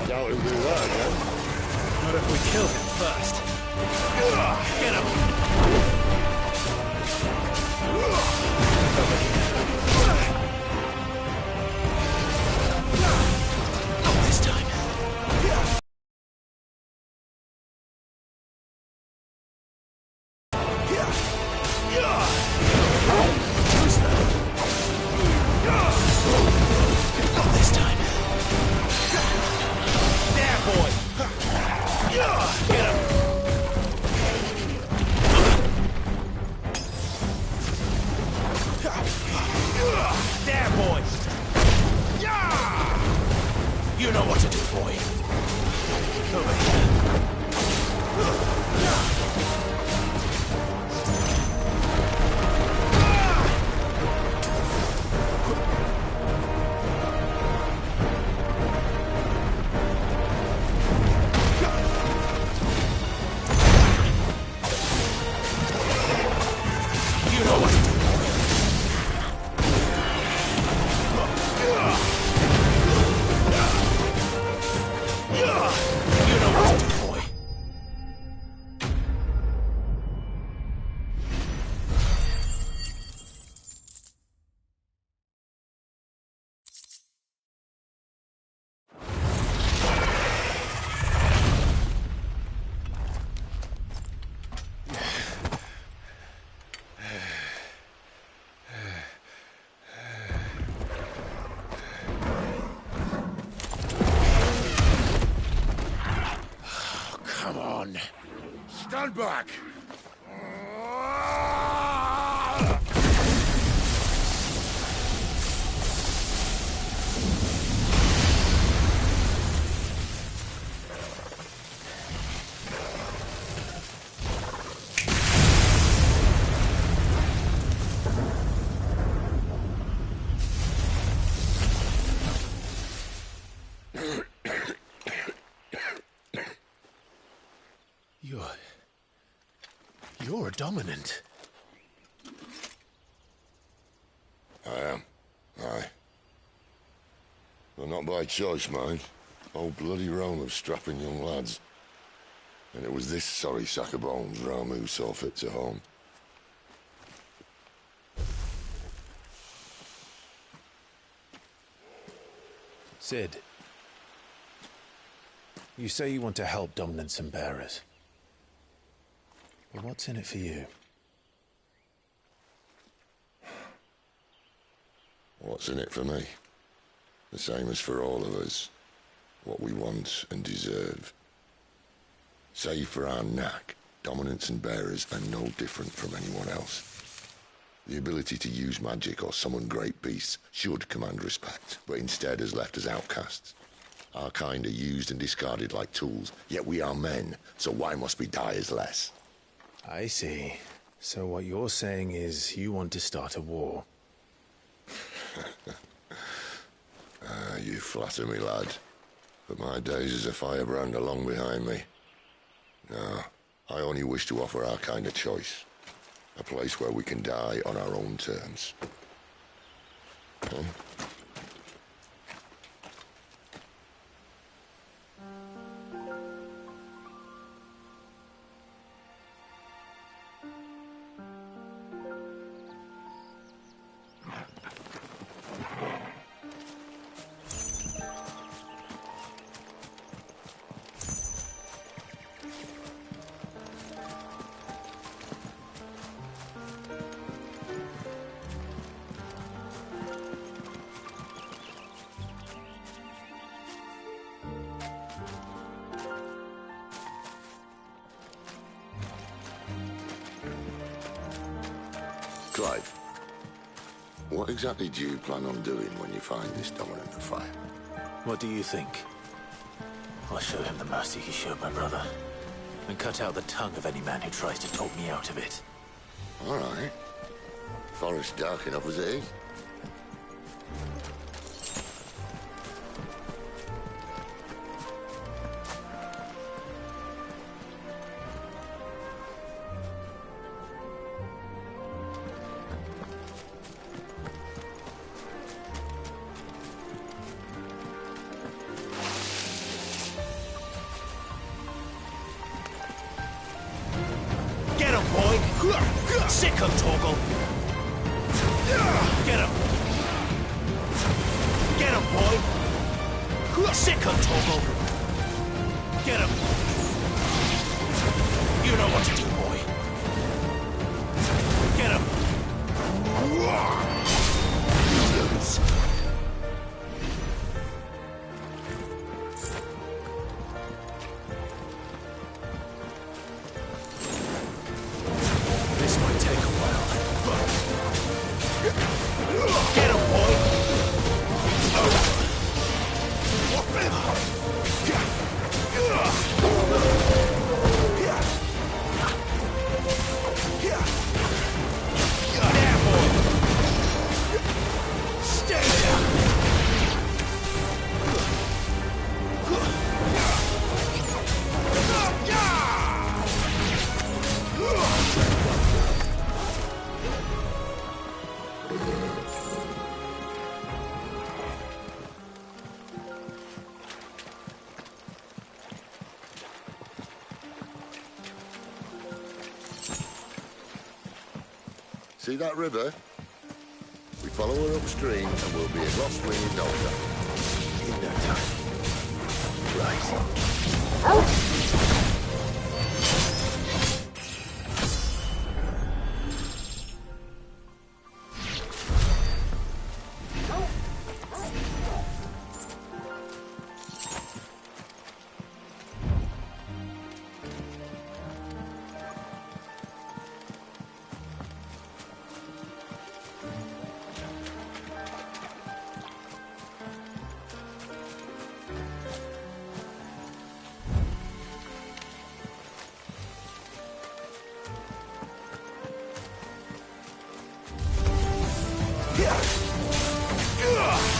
Doubt he'll do that again. Not if we kill him first. Get him! Not this time. Too slow. Not this time. There, boy! Get him! There, boy! You know what to do, boy. Over here. You know what to do, boy. You know what to do, boy. Come on. Stand back! You're dominant. I am. Aye. But not by choice, mind. Whole bloody realm of strapping young lads. And it was this sorry sack of bones Ramu saw fit to home. Sid, you say you want to help dominants and bearers. Well, what's in it for you? What's in it for me? The same as for all of us. what we want and deserve. Save for our knack, dominants and bearers are no different from anyone else. The ability to use magic or summon great beasts should command respect, but instead has left us outcasts. Our kind are used and discarded like tools, yet we are men, so why must we die as less? I see. So what you're saying is you want to start a war? You flatter me, lad. But my days as a firebrand are long behind me. No, I only wish to offer our kind a choice. A place where we can die on our own terms. Huh? Clive, what exactly do you plan on doing when you find this dominant of fire? What do you think? I'll show him the mercy he showed my brother, and cut out the tongue of any man who tries to talk me out of it. All right. Forest dark enough as it is. Get him, boy! Sick him, Torgal! Get him! Get him, boy! Sick him, Torgal! Get him! You know what to do, boy! Get him! This might take a while. Get him, boy! There, boy! Stay there! See that river? We follow her upstream and we'll be in Rosslyn in no time. In no time. Right.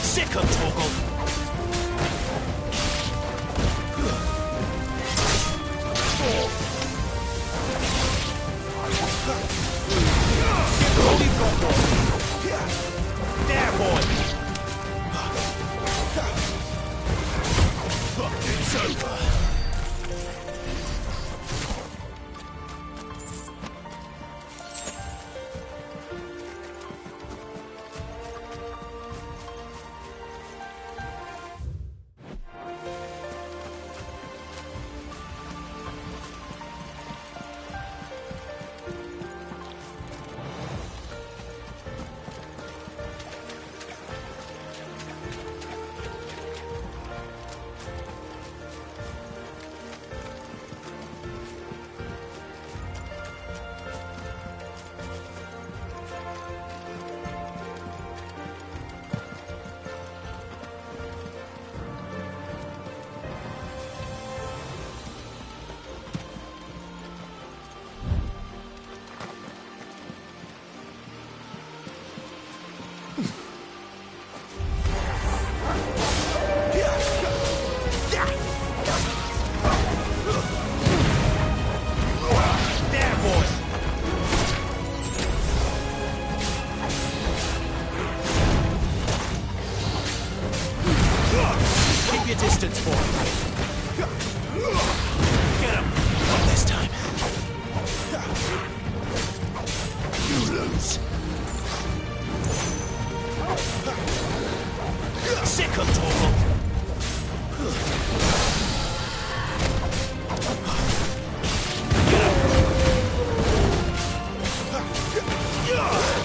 Sick him, Torgal! There, boy! It's over! boy. Get him. Not this time. You lose. Sick of Torval.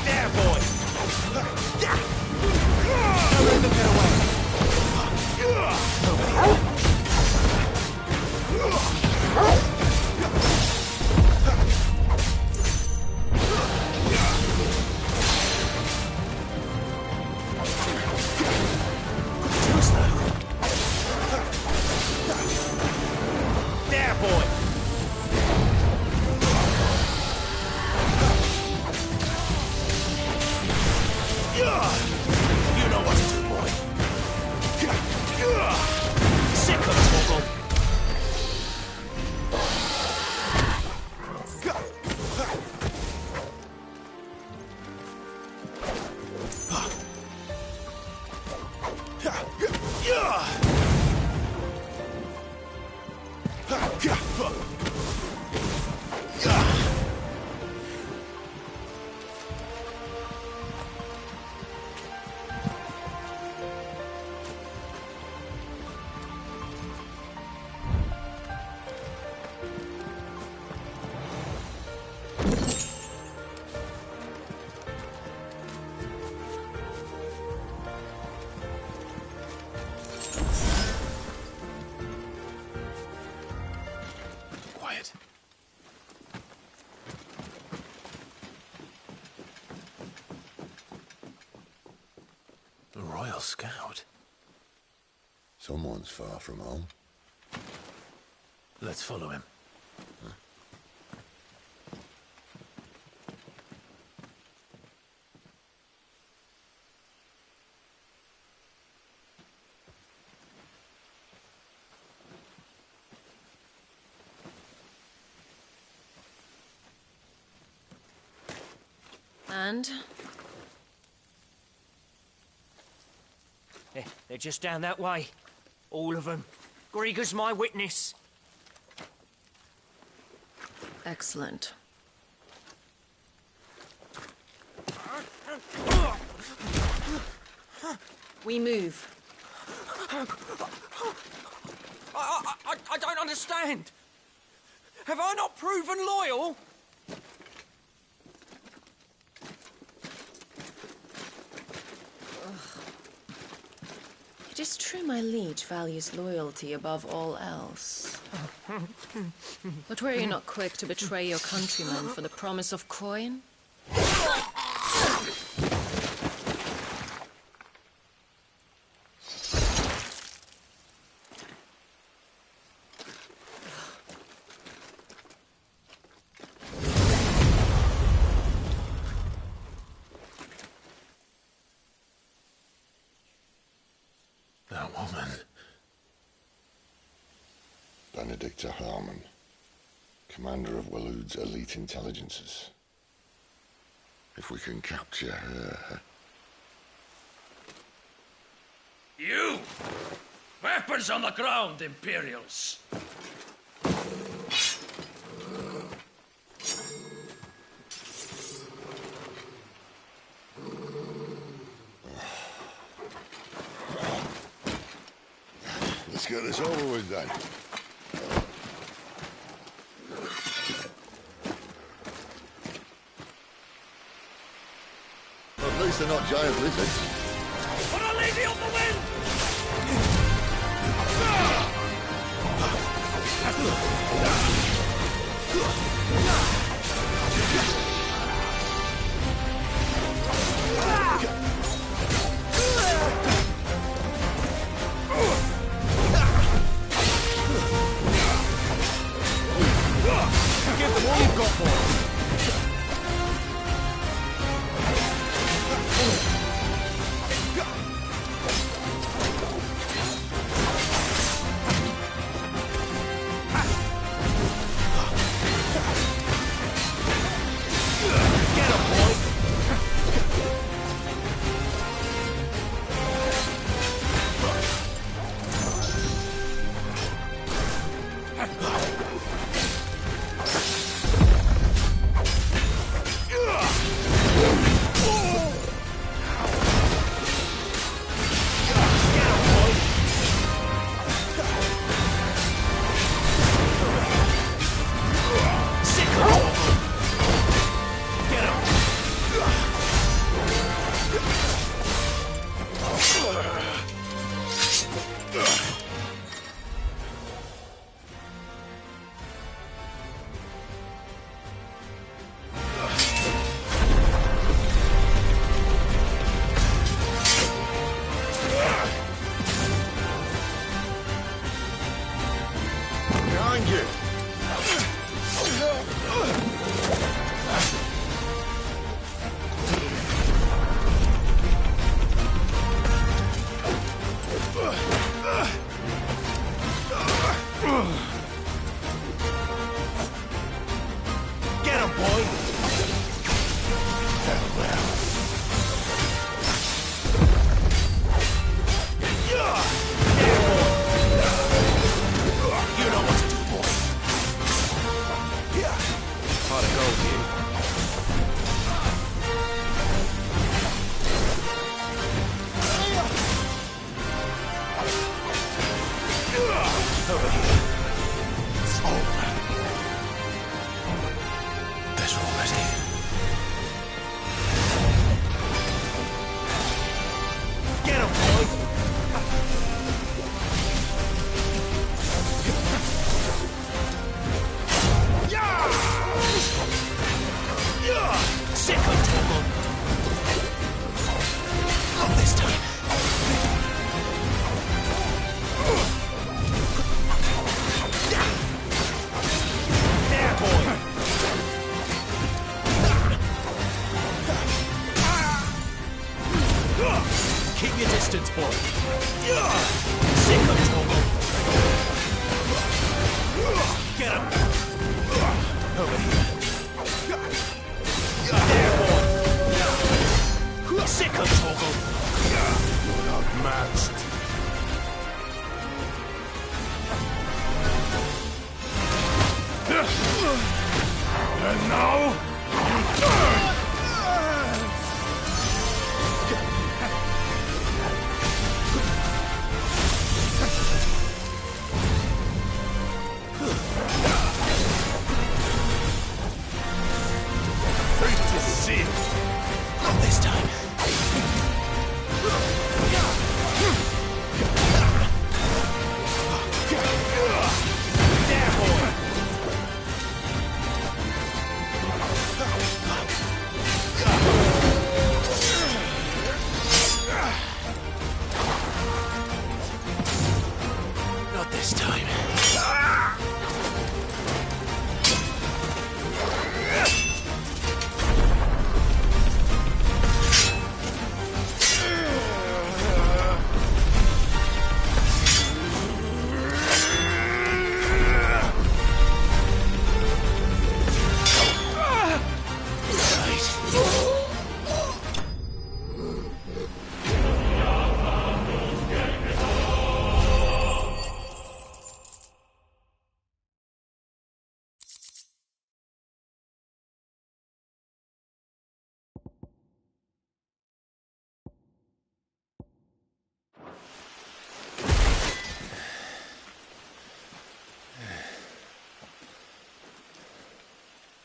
There, boy. Don't let them get away. There, boy. You know what to do, boy. Sick of Torval. Quiet. The Royal Scout. Someone's far from home. Let's follow him. And? They're just down that way. All of them. Grieger's my witness. Excellent. We move. I don't understand. Have I not proven loyal? It is true my liege values loyalty above all else. But were you not quick to betray your countrymen for the promise of coin? That woman. Benedicta Harmon, commander of Waloed's elite intelligences. If we can capture her... You! Weapons on the ground, Imperials! Let's get this over with then. At least they're not giant lizards. Put a lady on the wind! Give them all you've got, boy.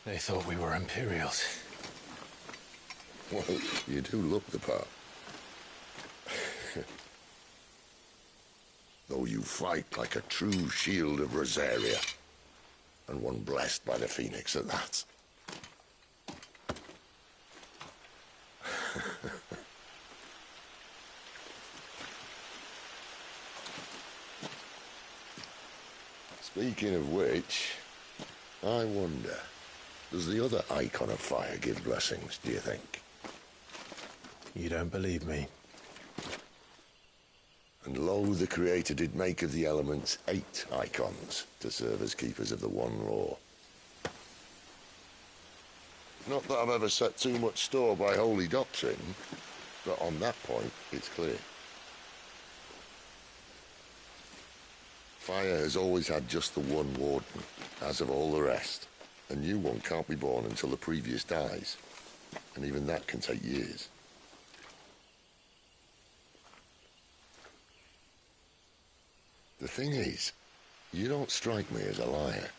They thought we were Imperials. Well, you do look the part. Though you fight like a true shield of Rosaria, and one blessed by the Phoenix at that. Speaking of which, I wonder, does the other icon of fire give blessings, do you think? You don't believe me? And lo, the Creator did make of the elements 8 icons to serve as keepers of the one law. Not that I've ever set too much store by holy doctrine, but on that point, it's clear. Fire has always had just the one warden, as of all the rest. A new one can't be born until the previous dies, and even that can take years. The thing is, you don't strike me as a liar.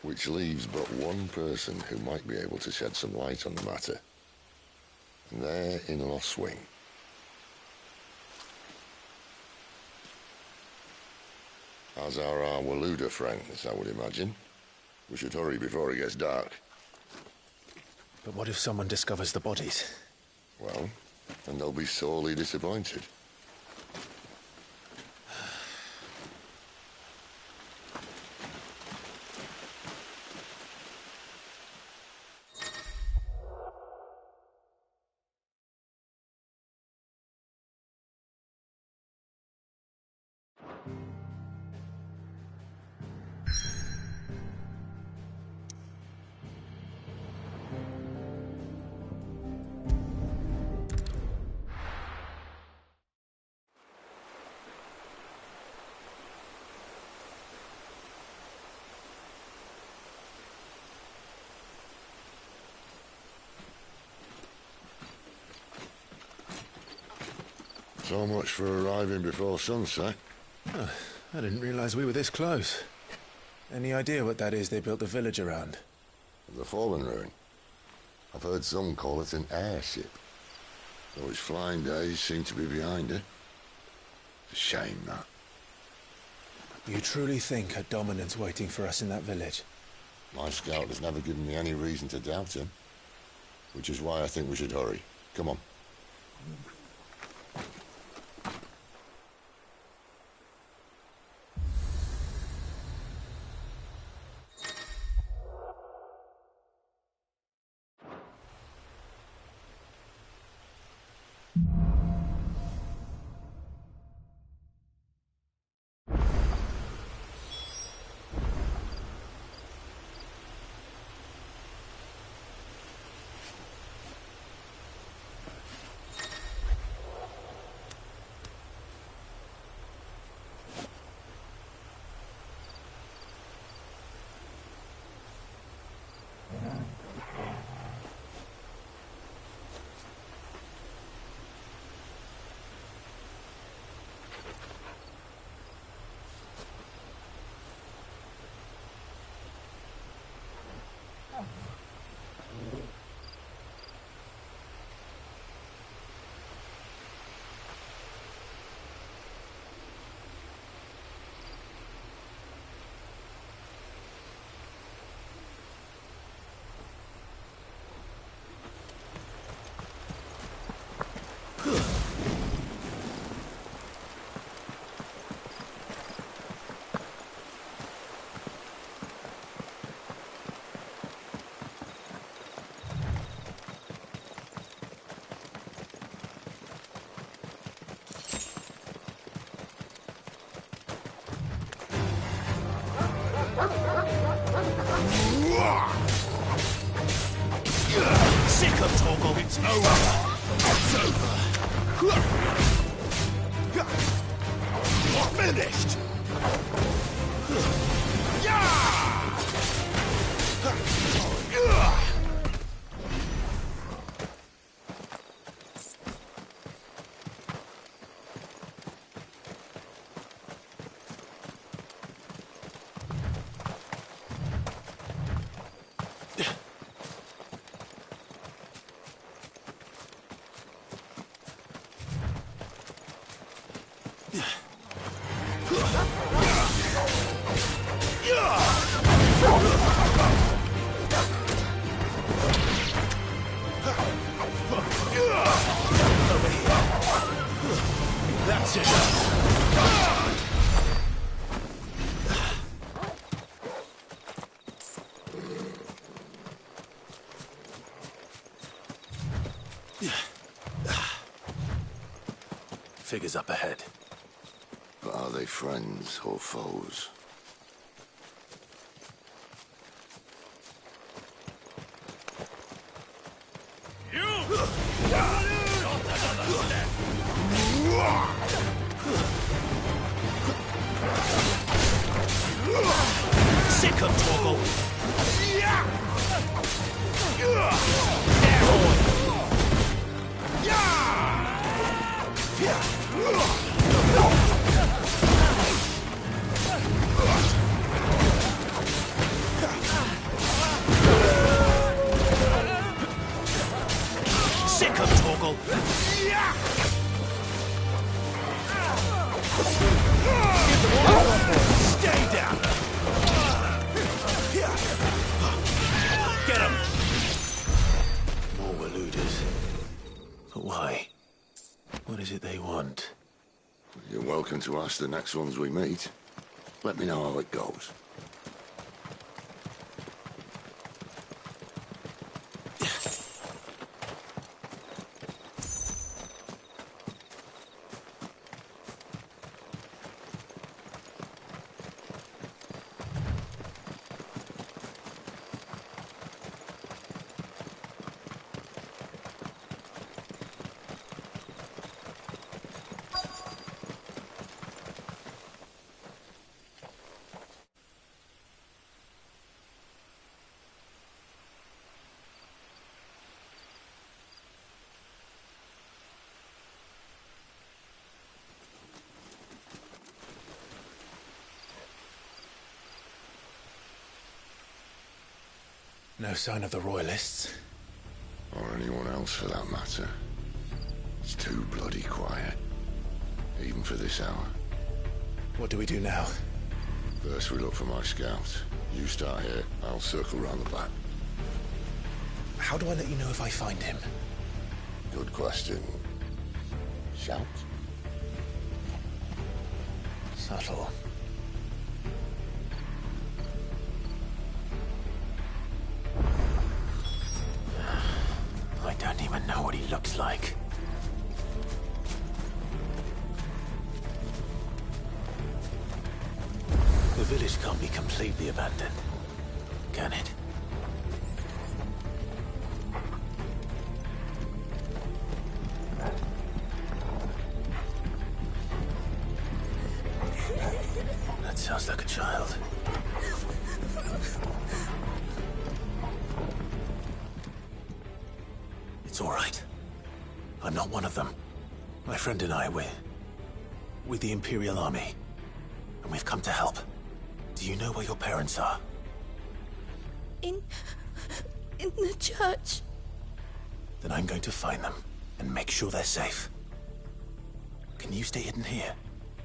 Which leaves but one person who might be able to shed some light on the matter. And they're in Lost Swing. As are our Waluda friends, I would imagine. We should hurry before it gets dark. But what if someone discovers the bodies? Well, and they'll be sorely disappointed. So much for arriving before sunset. Oh, I didn't realize we were this close. Any idea what that is they built the village around? The fallen ruin. I've heard some call it an airship. Though its flying days seem to be behind it. It's a shame, that. You truly think a dominant's waiting for us in that village? My scout has never given me any reason to doubt him. Which is why I think we should hurry. Come on. Sick of Torgal, it's over! It's over! Finished! That's it. Figures up ahead. But are they friends or foes? Sick of Torgal! Sick of Torgal! Stay down! Get him! More Waluders. But why? What is it they want? You're welcome to ask the next ones we meet. Let me know how it goes. No sign of the Royalists? Or anyone else for that matter. It's too bloody quiet. Even for this hour. What do we do now? First we look for my scouts. You start here, I'll circle round the back. How do I let you know if I find him? Good question. Shout? Subtle. I don't even know what he looks like. The village can't be completely abandoned, can it? That sounds like a child. It's all right. I'm not one of them. My friend and I, we're with the Imperial Army, and we've come to help. Do you know where your parents are? In the church. Then I'm going to find them and make sure they're safe. Can you stay hidden here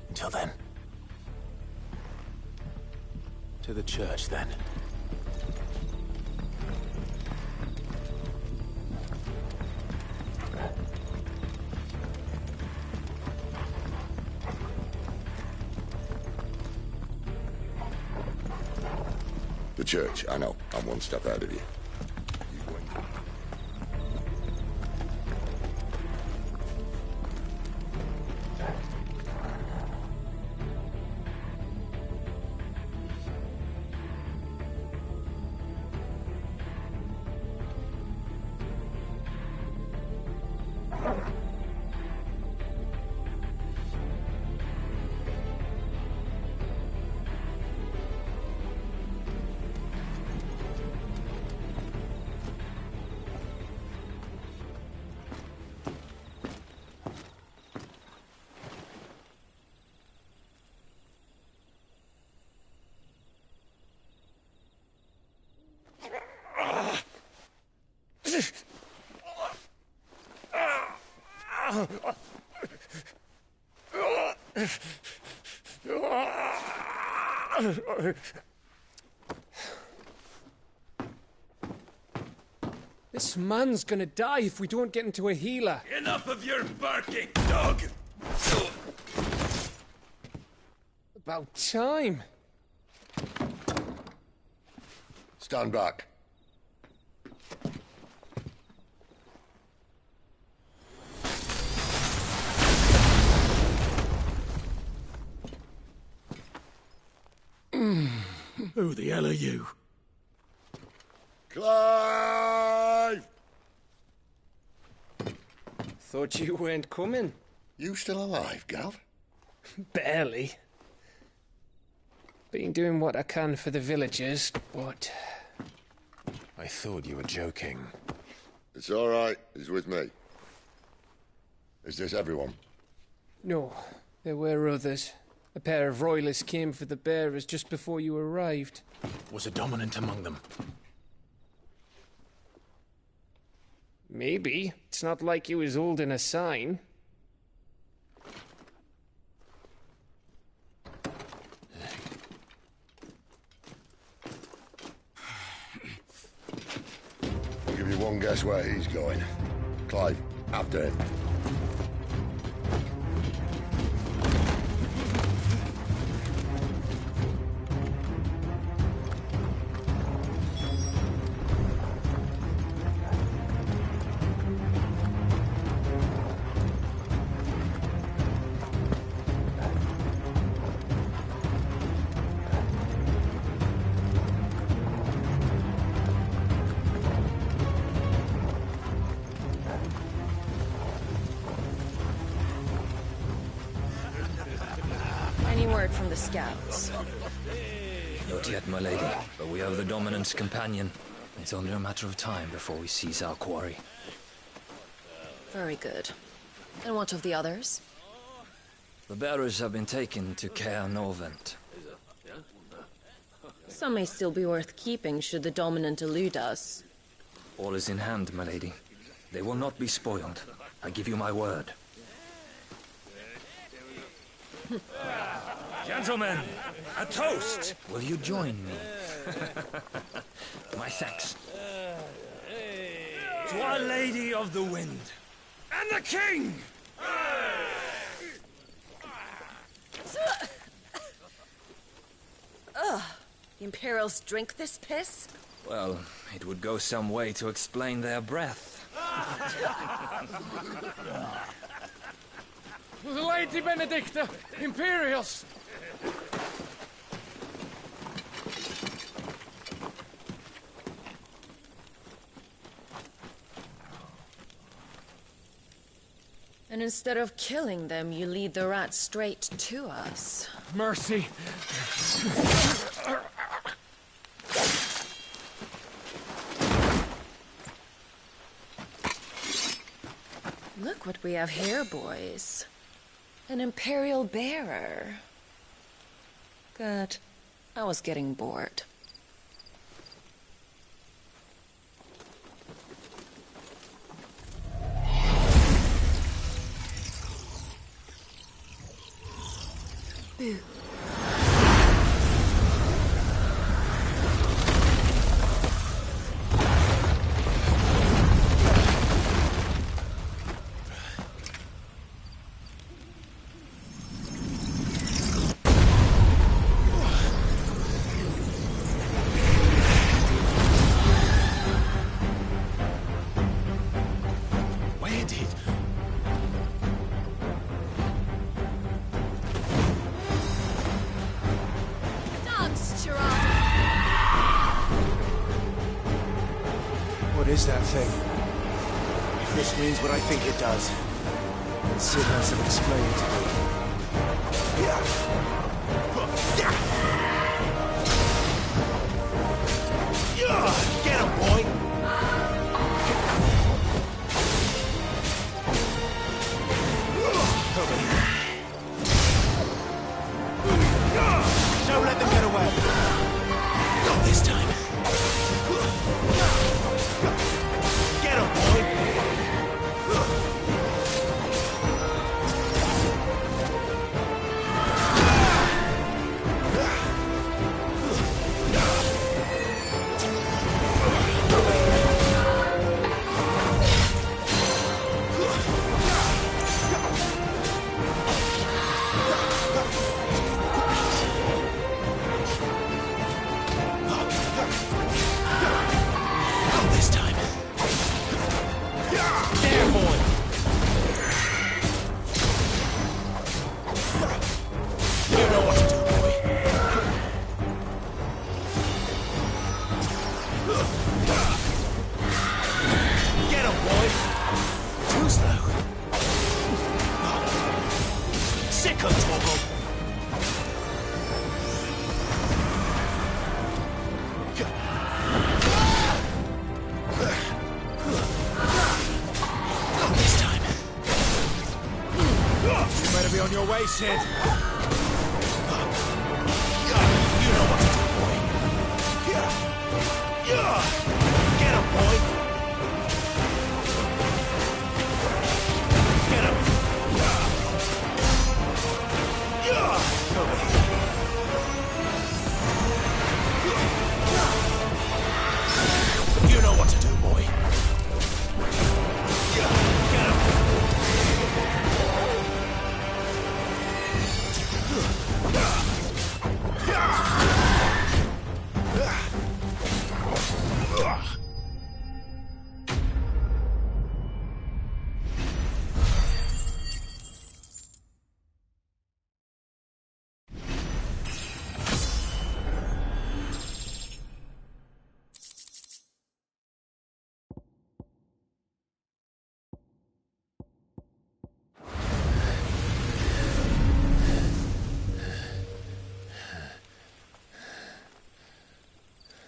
until then? To the church, then. The church, I know. I'm one step ahead of you. This man's gonna die if we don't get into a healer. Enough of your barking, dog! About time. Stand back. Who the hell are you? Clive! Thought you weren't coming. You still alive, Gav? Barely. Been doing what I can for the villagers, but... I thought you were joking. It's all right. He's with me. Is this everyone? No, there were others. A pair of royalists came for the bearers just before you arrived. Was a dominant among them? Maybe. It's not like he was holding a sign. I'll give you one guess where he's going. Clive, after him. From the scouts. Not yet, my lady, but we have the Dominant's companion. It's only a matter of time before we seize our quarry. Very good. And what of the others? The bearers have been taken to Caer Novent. Some may still be worth keeping should the dominant elude us. All is in hand, my lady. They will not be spoiled. I give you my word. Gentlemen, a toast! Will you join me? My thanks. To Our Lady of the Wind. And the King! Ugh. The Imperials drink this piss? Well, it would go some way to explain their breath. Lady Benedicta! Imperials! And instead of killing them, you lead the rats straight to us. Mercy! Look what we have here, boys. An Imperial bearer. Good. I was getting bored. Boo. What is that thing? If this means what I think it does, then Sid has to explain it to me. Get him, boy! Don't let them get away! Not this time. Get him, boy! Sid. You know what to do, boy. Get him, boy. Get him. You know what to do, boy. Get him.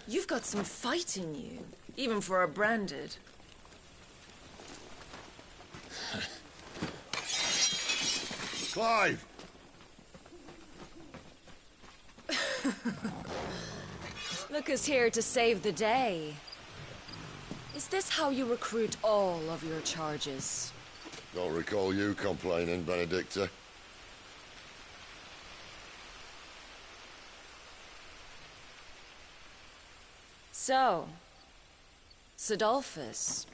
You've got some fight in you, even for a branded. Clive! Look who's here to save the day. Is this how you recruit all of your charges? Don't recall you complaining, Benedicta. So, Sidolphus,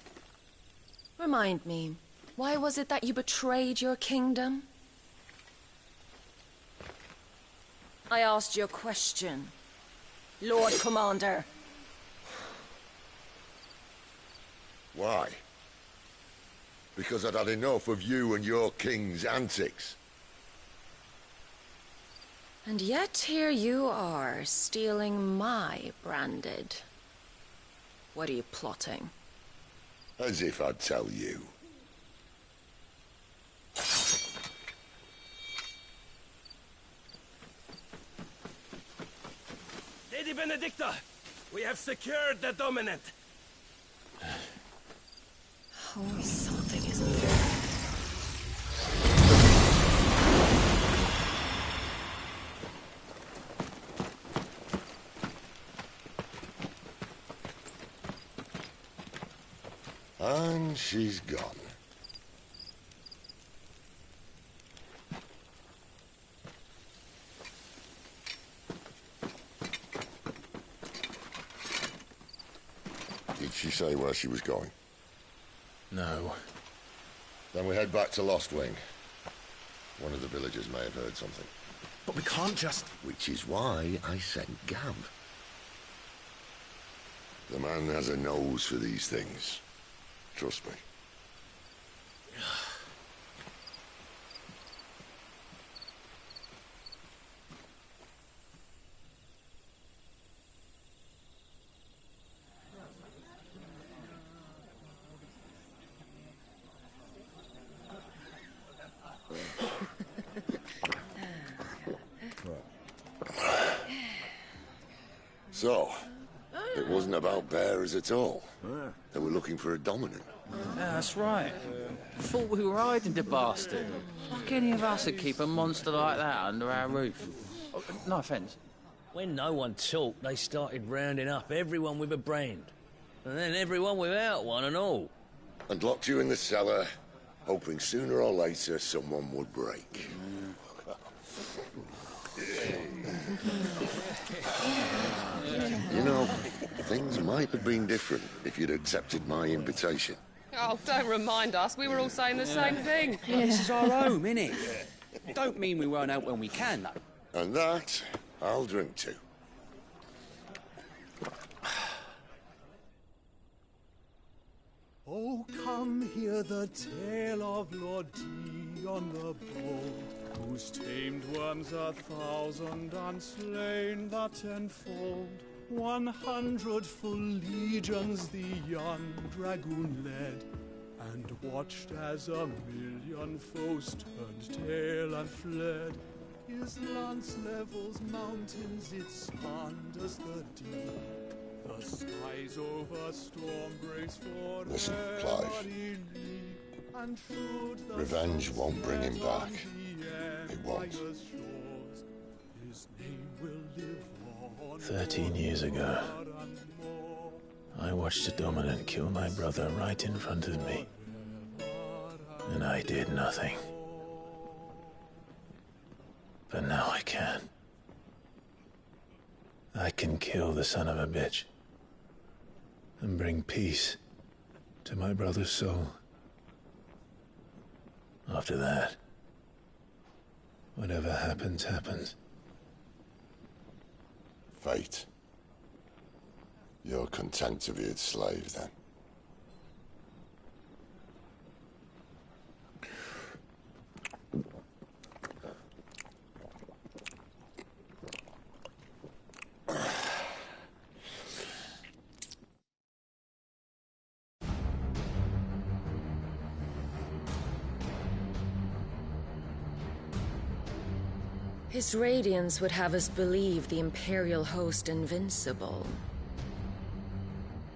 remind me, why was it that you betrayed your kingdom? I asked you a question, Lord Commander. Why? Because I'd had enough of you and your king's antics. And yet here you are, stealing my branded. What are you plotting? As if I'd tell you. Lady Benedicta, we have secured the dominant. Oh, something isn't there. And she's gone. Did she say where she was going? No. Then we head back to Lost Wing. One of the villagers may have heard something. But we can't just... Which is why I sent Gav. The man has a nose for these things. Trust me. So, it wasn't about bearers at all. They were looking for a dominant. Yeah, that's right. Thought we were hiding the bastard. Like any of us would keep a monster like that under our roof. Oh, no offence. When no one talked, they started rounding up everyone with a brand. And then everyone without one and all. And locked you in the cellar, hoping sooner or later someone would break. You know, things might have been different if you'd accepted my invitation. Oh, don't remind us. We were all saying the same thing. Yeah, this is our home, innit? Don't mean we won't out when we can, though. And that, I'll drink to. Oh, come hear the tale of Lord Dion the Bold, whose tamed worms 1,000 and slain the tenfold. 100 full legions the young dragoon led, and watched as 1,000,000 foes turned tail and fled. His lance levels mountains, it spanders the deep. The skies over storm breaks for Listen, Clive. Revenge won't bring him back. It won't. 13 years ago, I watched a dominant kill my brother right in front of me. And I did nothing. But now I can. I can kill the son of a bitch. And bring peace to my brother's soul. After that, whatever happens, happens. Fate. You're content to be its slave, then? His radiance would have us believe the Imperial host invincible.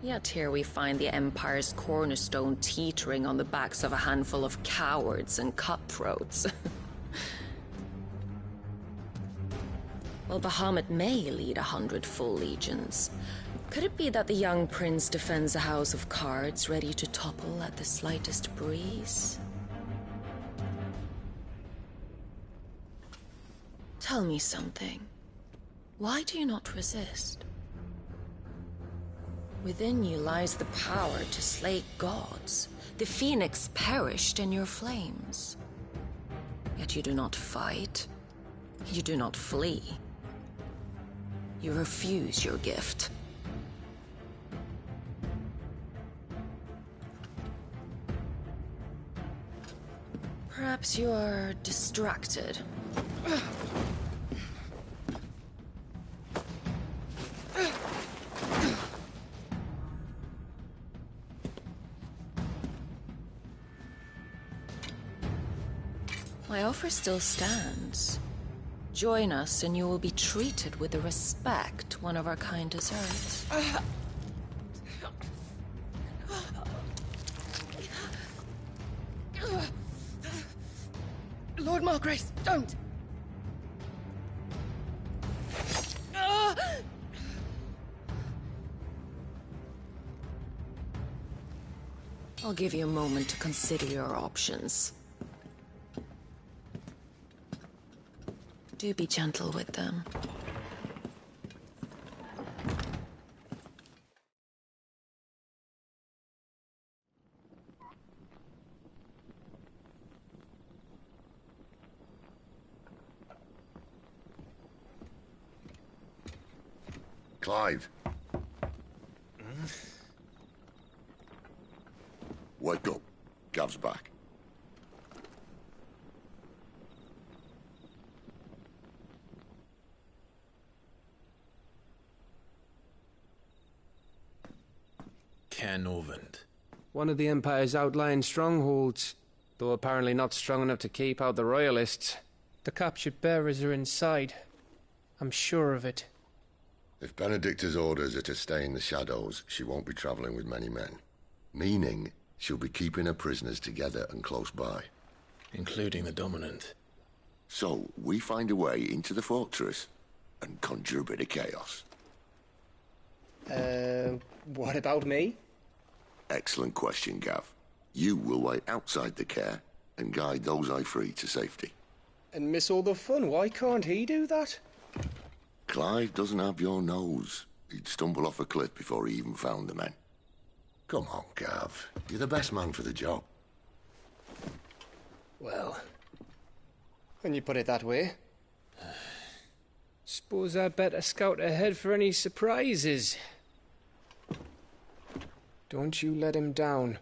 Yet here we find the Empire's cornerstone teetering on the backs of a handful of cowards and cutthroats. Well, Bahamut may lead 100 full legions. Could it be that the young prince defends a house of cards ready to topple at the slightest breeze? Tell me something. Why do you not resist? Within you lies the power to slay gods. The phoenix perished in your flames. Yet you do not fight. You do not flee. You refuse your gift. Perhaps you are distracted. My offer still stands. Join us and you will be treated with the respect one of our kind deserves. Lord Margrace, don't! I'll give you a moment to consider your options. Do be gentle with them. Clive. Wake up. Gav's back. Canovant. One of the Empire's outlying strongholds, though apparently not strong enough to keep out the Royalists. The captured bearers are inside. I'm sure of it. If Benedicta's orders are to stay in the shadows, she won't be travelling with many men. Meaning, she'll be keeping her prisoners together and close by. Including the Dominant. So, we find a way into the fortress and conjure a bit of chaos. What about me? Excellent question, Gav. You will wait outside the care and guide those I free to safety. And miss all the fun. Why can't he do that? Clive doesn't have your nose. He'd stumble off a cliff before he even found the men. Come on, Gav. You're the best man for the job. Well, when you put it that way. Suppose I'd better scout ahead for any surprises. Don't you let him down.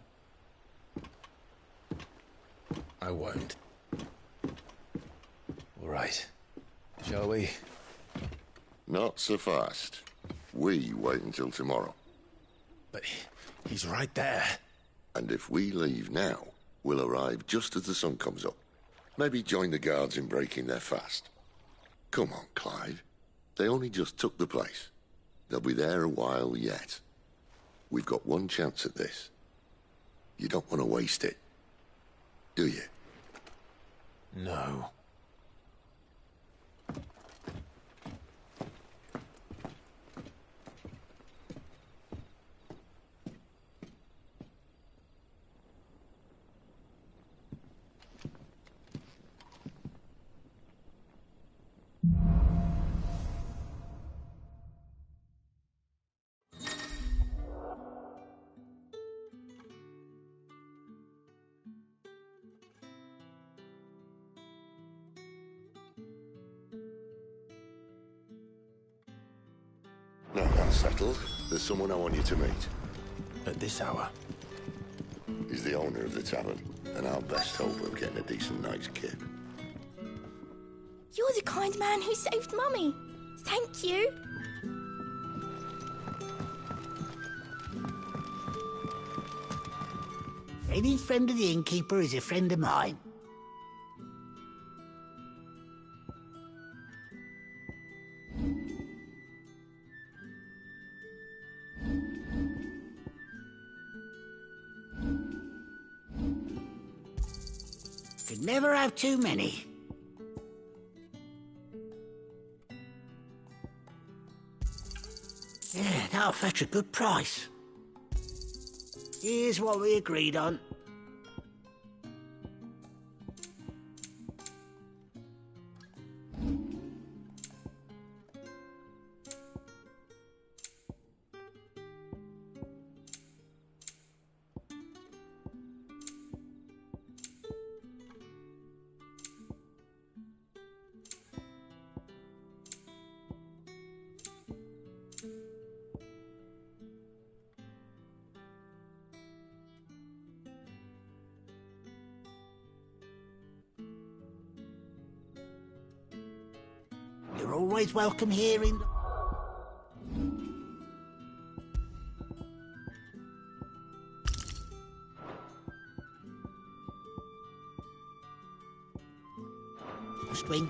I won't. All right. Shall we? Not so fast. We wait until tomorrow. But he's right there. And if we leave now, we'll arrive just as the sun comes up. Maybe join the guards in breaking their fast. Come on, Clive. They only just took the place. They'll be there a while yet. We've got one chance at this. You don't want to waste it, do you? No. Now that's settled. There's someone I want you to meet. At this hour? He's the owner of the tavern, and our best hope of getting a decent night's kip. You're the kind man who saved Mummy. Thank you. Any friend of the innkeeper is a friend of mine. Could never have too many. I'll fetch a good price. Here's what we agreed on. You're always welcome here in... String.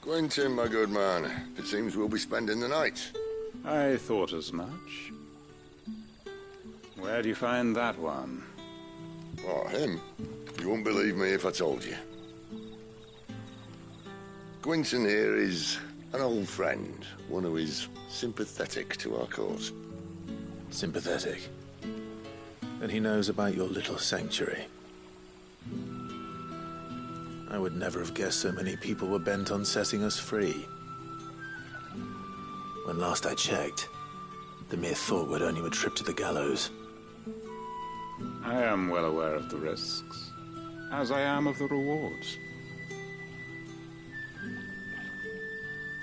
Quentin, my good man, it seems we'll be spending the night. I thought as much. Where do you find that one? What, him? You wouldn't believe me if I told you. Quentin here is an old friend, one who is sympathetic to our cause. Sympathetic? Then he knows about your little sanctuary. I would never have guessed so many people were bent on setting us free. When last I checked, the mere thought would earn you a trip to the gallows. I am well aware of the risks, as I am of the rewards.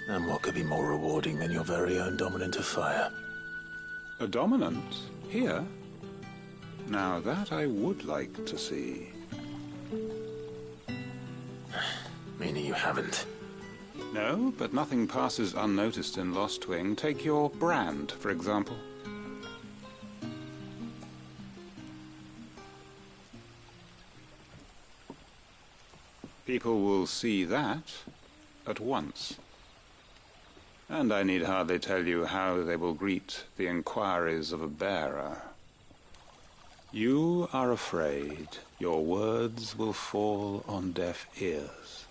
And what could be more rewarding than your very own dominant of fire? A dominant? Here? Now that I would like to see. Meaning you haven't? No, but nothing passes unnoticed in Lost Wing. Take your brand, for example. People will see that at once. And I need hardly tell you how they will greet the inquiries of a bearer. You are afraid your words will fall on deaf ears,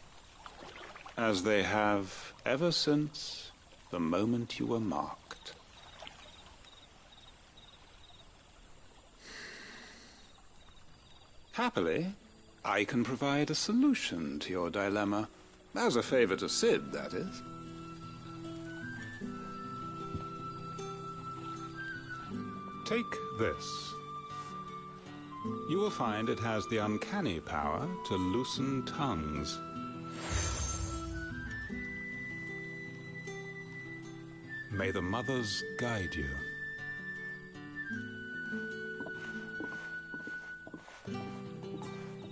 as they have ever since the moment you were marked. Happily, I can provide a solution to your dilemma. As a favor to Sid, that is. Take this. You will find it has the uncanny power to loosen tongues. May the mothers guide you.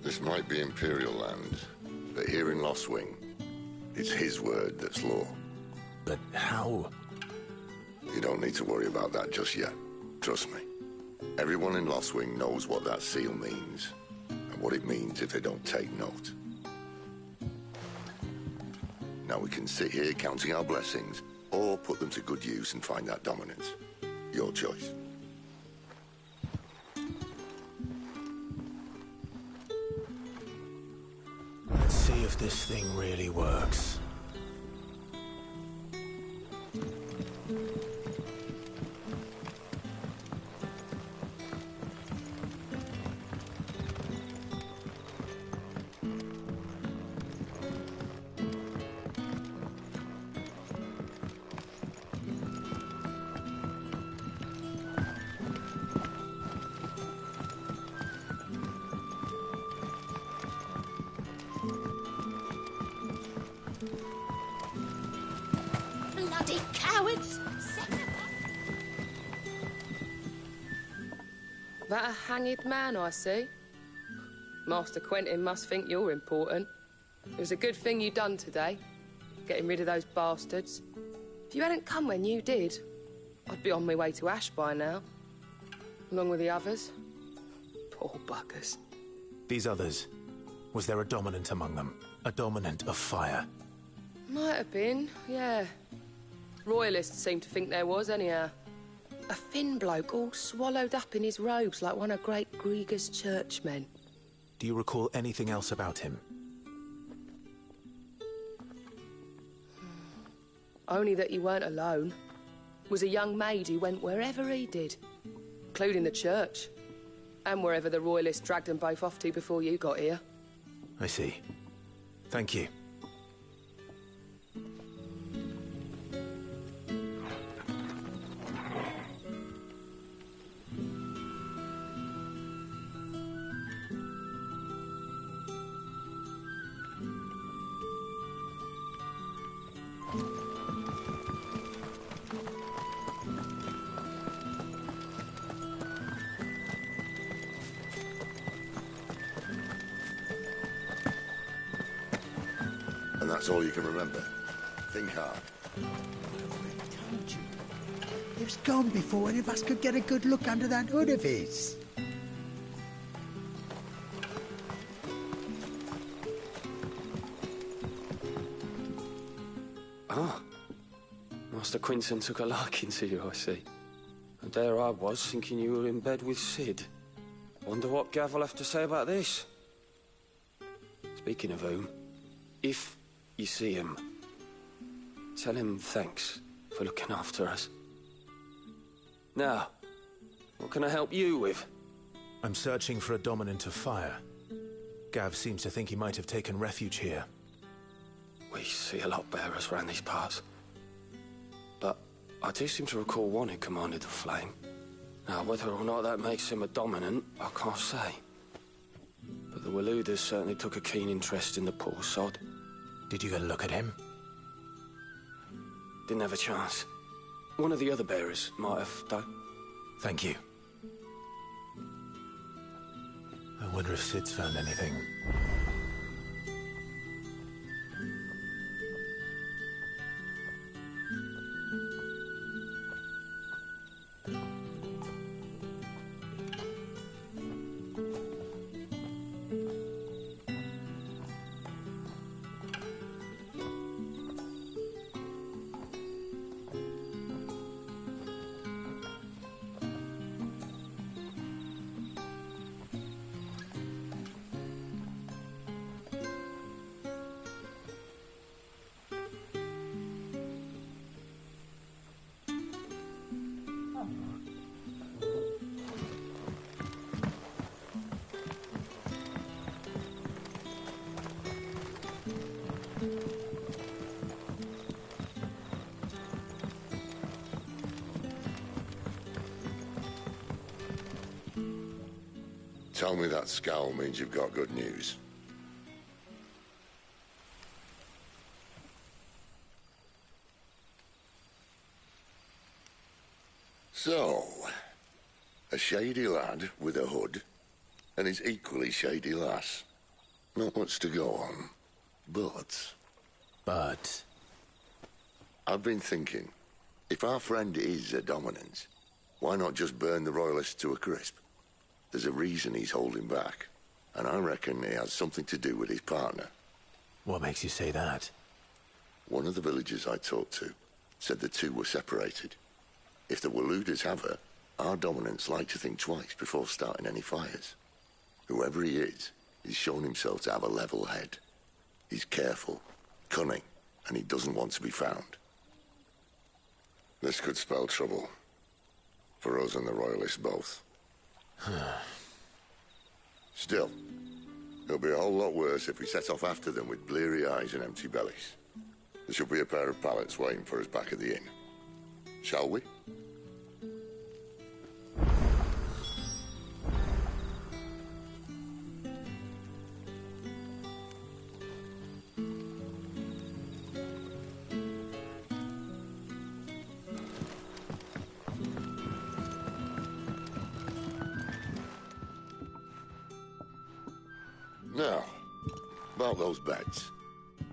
This might be Imperial land, but here in Lost Wing, it's his word that's law. But how? You don't need to worry about that just yet. Trust me. Everyone in Lost Wing knows what that seal means, and what it means if they don't take note. Now we can sit here counting our blessings, or put them to good use and find that dominance. Your choice. Let's see if this thing really works. That a hanged man I see? Master Quentin must think you're important. It was a good thing you done today, getting rid of those bastards. If you hadn't come when you did, I'd be on my way to Ash by now, along with the others. Poor buggers. These others, was there a dominant among them? A dominant of fire? Might have been, yeah. Royalists seem to think there was, anyhow. A thin bloke all swallowed up in his robes like one of Great Grieger's churchmen. Do you recall anything else about him? Only that he weren't alone. Was a young maid who went wherever he did, including the church, and wherever the Royalists dragged them both off to before you got here. I see. Thank you. And that's all you can remember. Think hard. Told you. It was gone before any of us could get a good look under that hood of his. Ah. Master Quinton took a liking to you, I see. And there I was, thinking you were in bed with Sid. Wonder what Gav will have to say about this. Speaking of whom, if you see him, tell him thanks for looking after us. Now, what can I help you with? I'm searching for a dominant of fire. Gav seems to think he might have taken refuge here. We see a lot bearers round these parts. But I do seem to recall one who commanded the flame. Now, whether or not that makes him a dominant, I can't say. But the Waluders certainly took a keen interest in the poor sod. Did you get a look at him? Didn't have a chance. One of the other bearers might have, though. Thank you. I wonder if Sid's found anything. Tell me that scowl means you've got good news. So, a shady lad with a hood, and his equally shady lass. Not much to go on, but... I've been thinking, if our friend is a dominant, why not just burn the Royalists to a crisp? There's a reason he's holding back, and I reckon he has something to do with his partner. What makes you say that? One of the villagers I talked to said the two were separated. If the Waluders have her, our dominants like to think twice before starting any fires. Whoever he is, he's shown himself to have a level head. He's careful, cunning, and he doesn't want to be found. This could spell trouble. For us and the Royalists both. Still, it'll be a whole lot worse if we set off after them with bleary eyes and empty bellies. There should be a pair of pallets waiting for us back at the inn. Shall we? About those beds.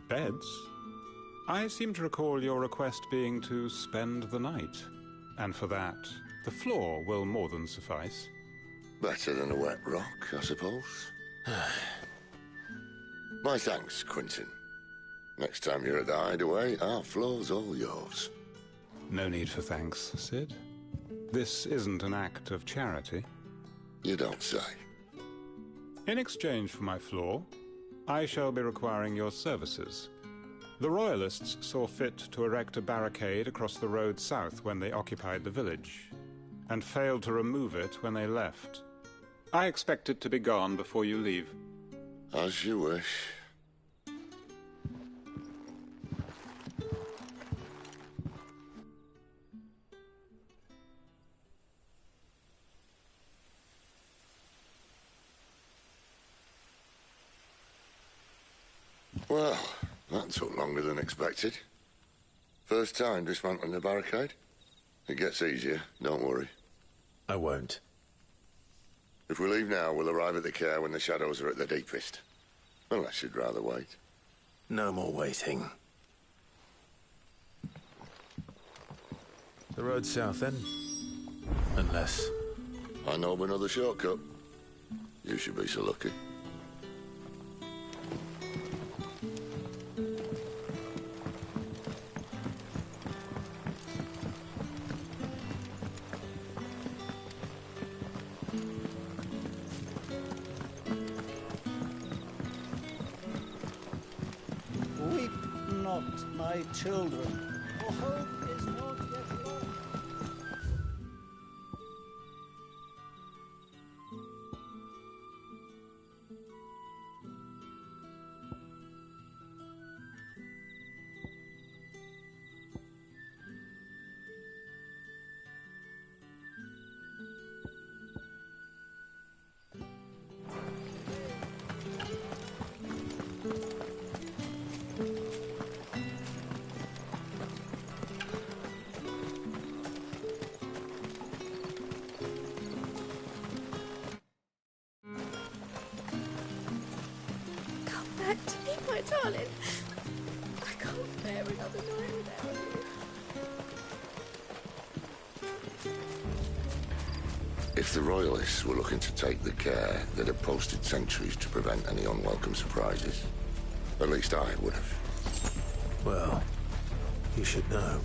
Beds? I seem to recall your request being to spend the night. And for that, the floor will more than suffice. Better than a wet rock, I suppose. My thanks, Quentin. Next time you're at the Hideaway, our floor's all yours. No need for thanks, Sid. This isn't an act of charity. You don't say. In exchange for my floor, I shall be requiring your services. The Royalists saw fit to erect a barricade across the road south when they occupied the village, and failed to remove it when they left. I expect it to be gone before you leave. As you wish. Well, that took longer than expected. First time dismantling the barricade? It gets easier, don't worry. I won't. If we leave now, we'll arrive at the care when the shadows are at their deepest. Unless you'd rather wait. No more waiting. The road south, then? Unless... I know of another shortcut. You should be so lucky. Weep not, my children, for hope is not yet lost. Back to me, my darling. I can't bear another night without you. If the Royalists were looking to take the care, they'd have posted sentries to prevent any unwelcome surprises. At least I would have. Well, you should know.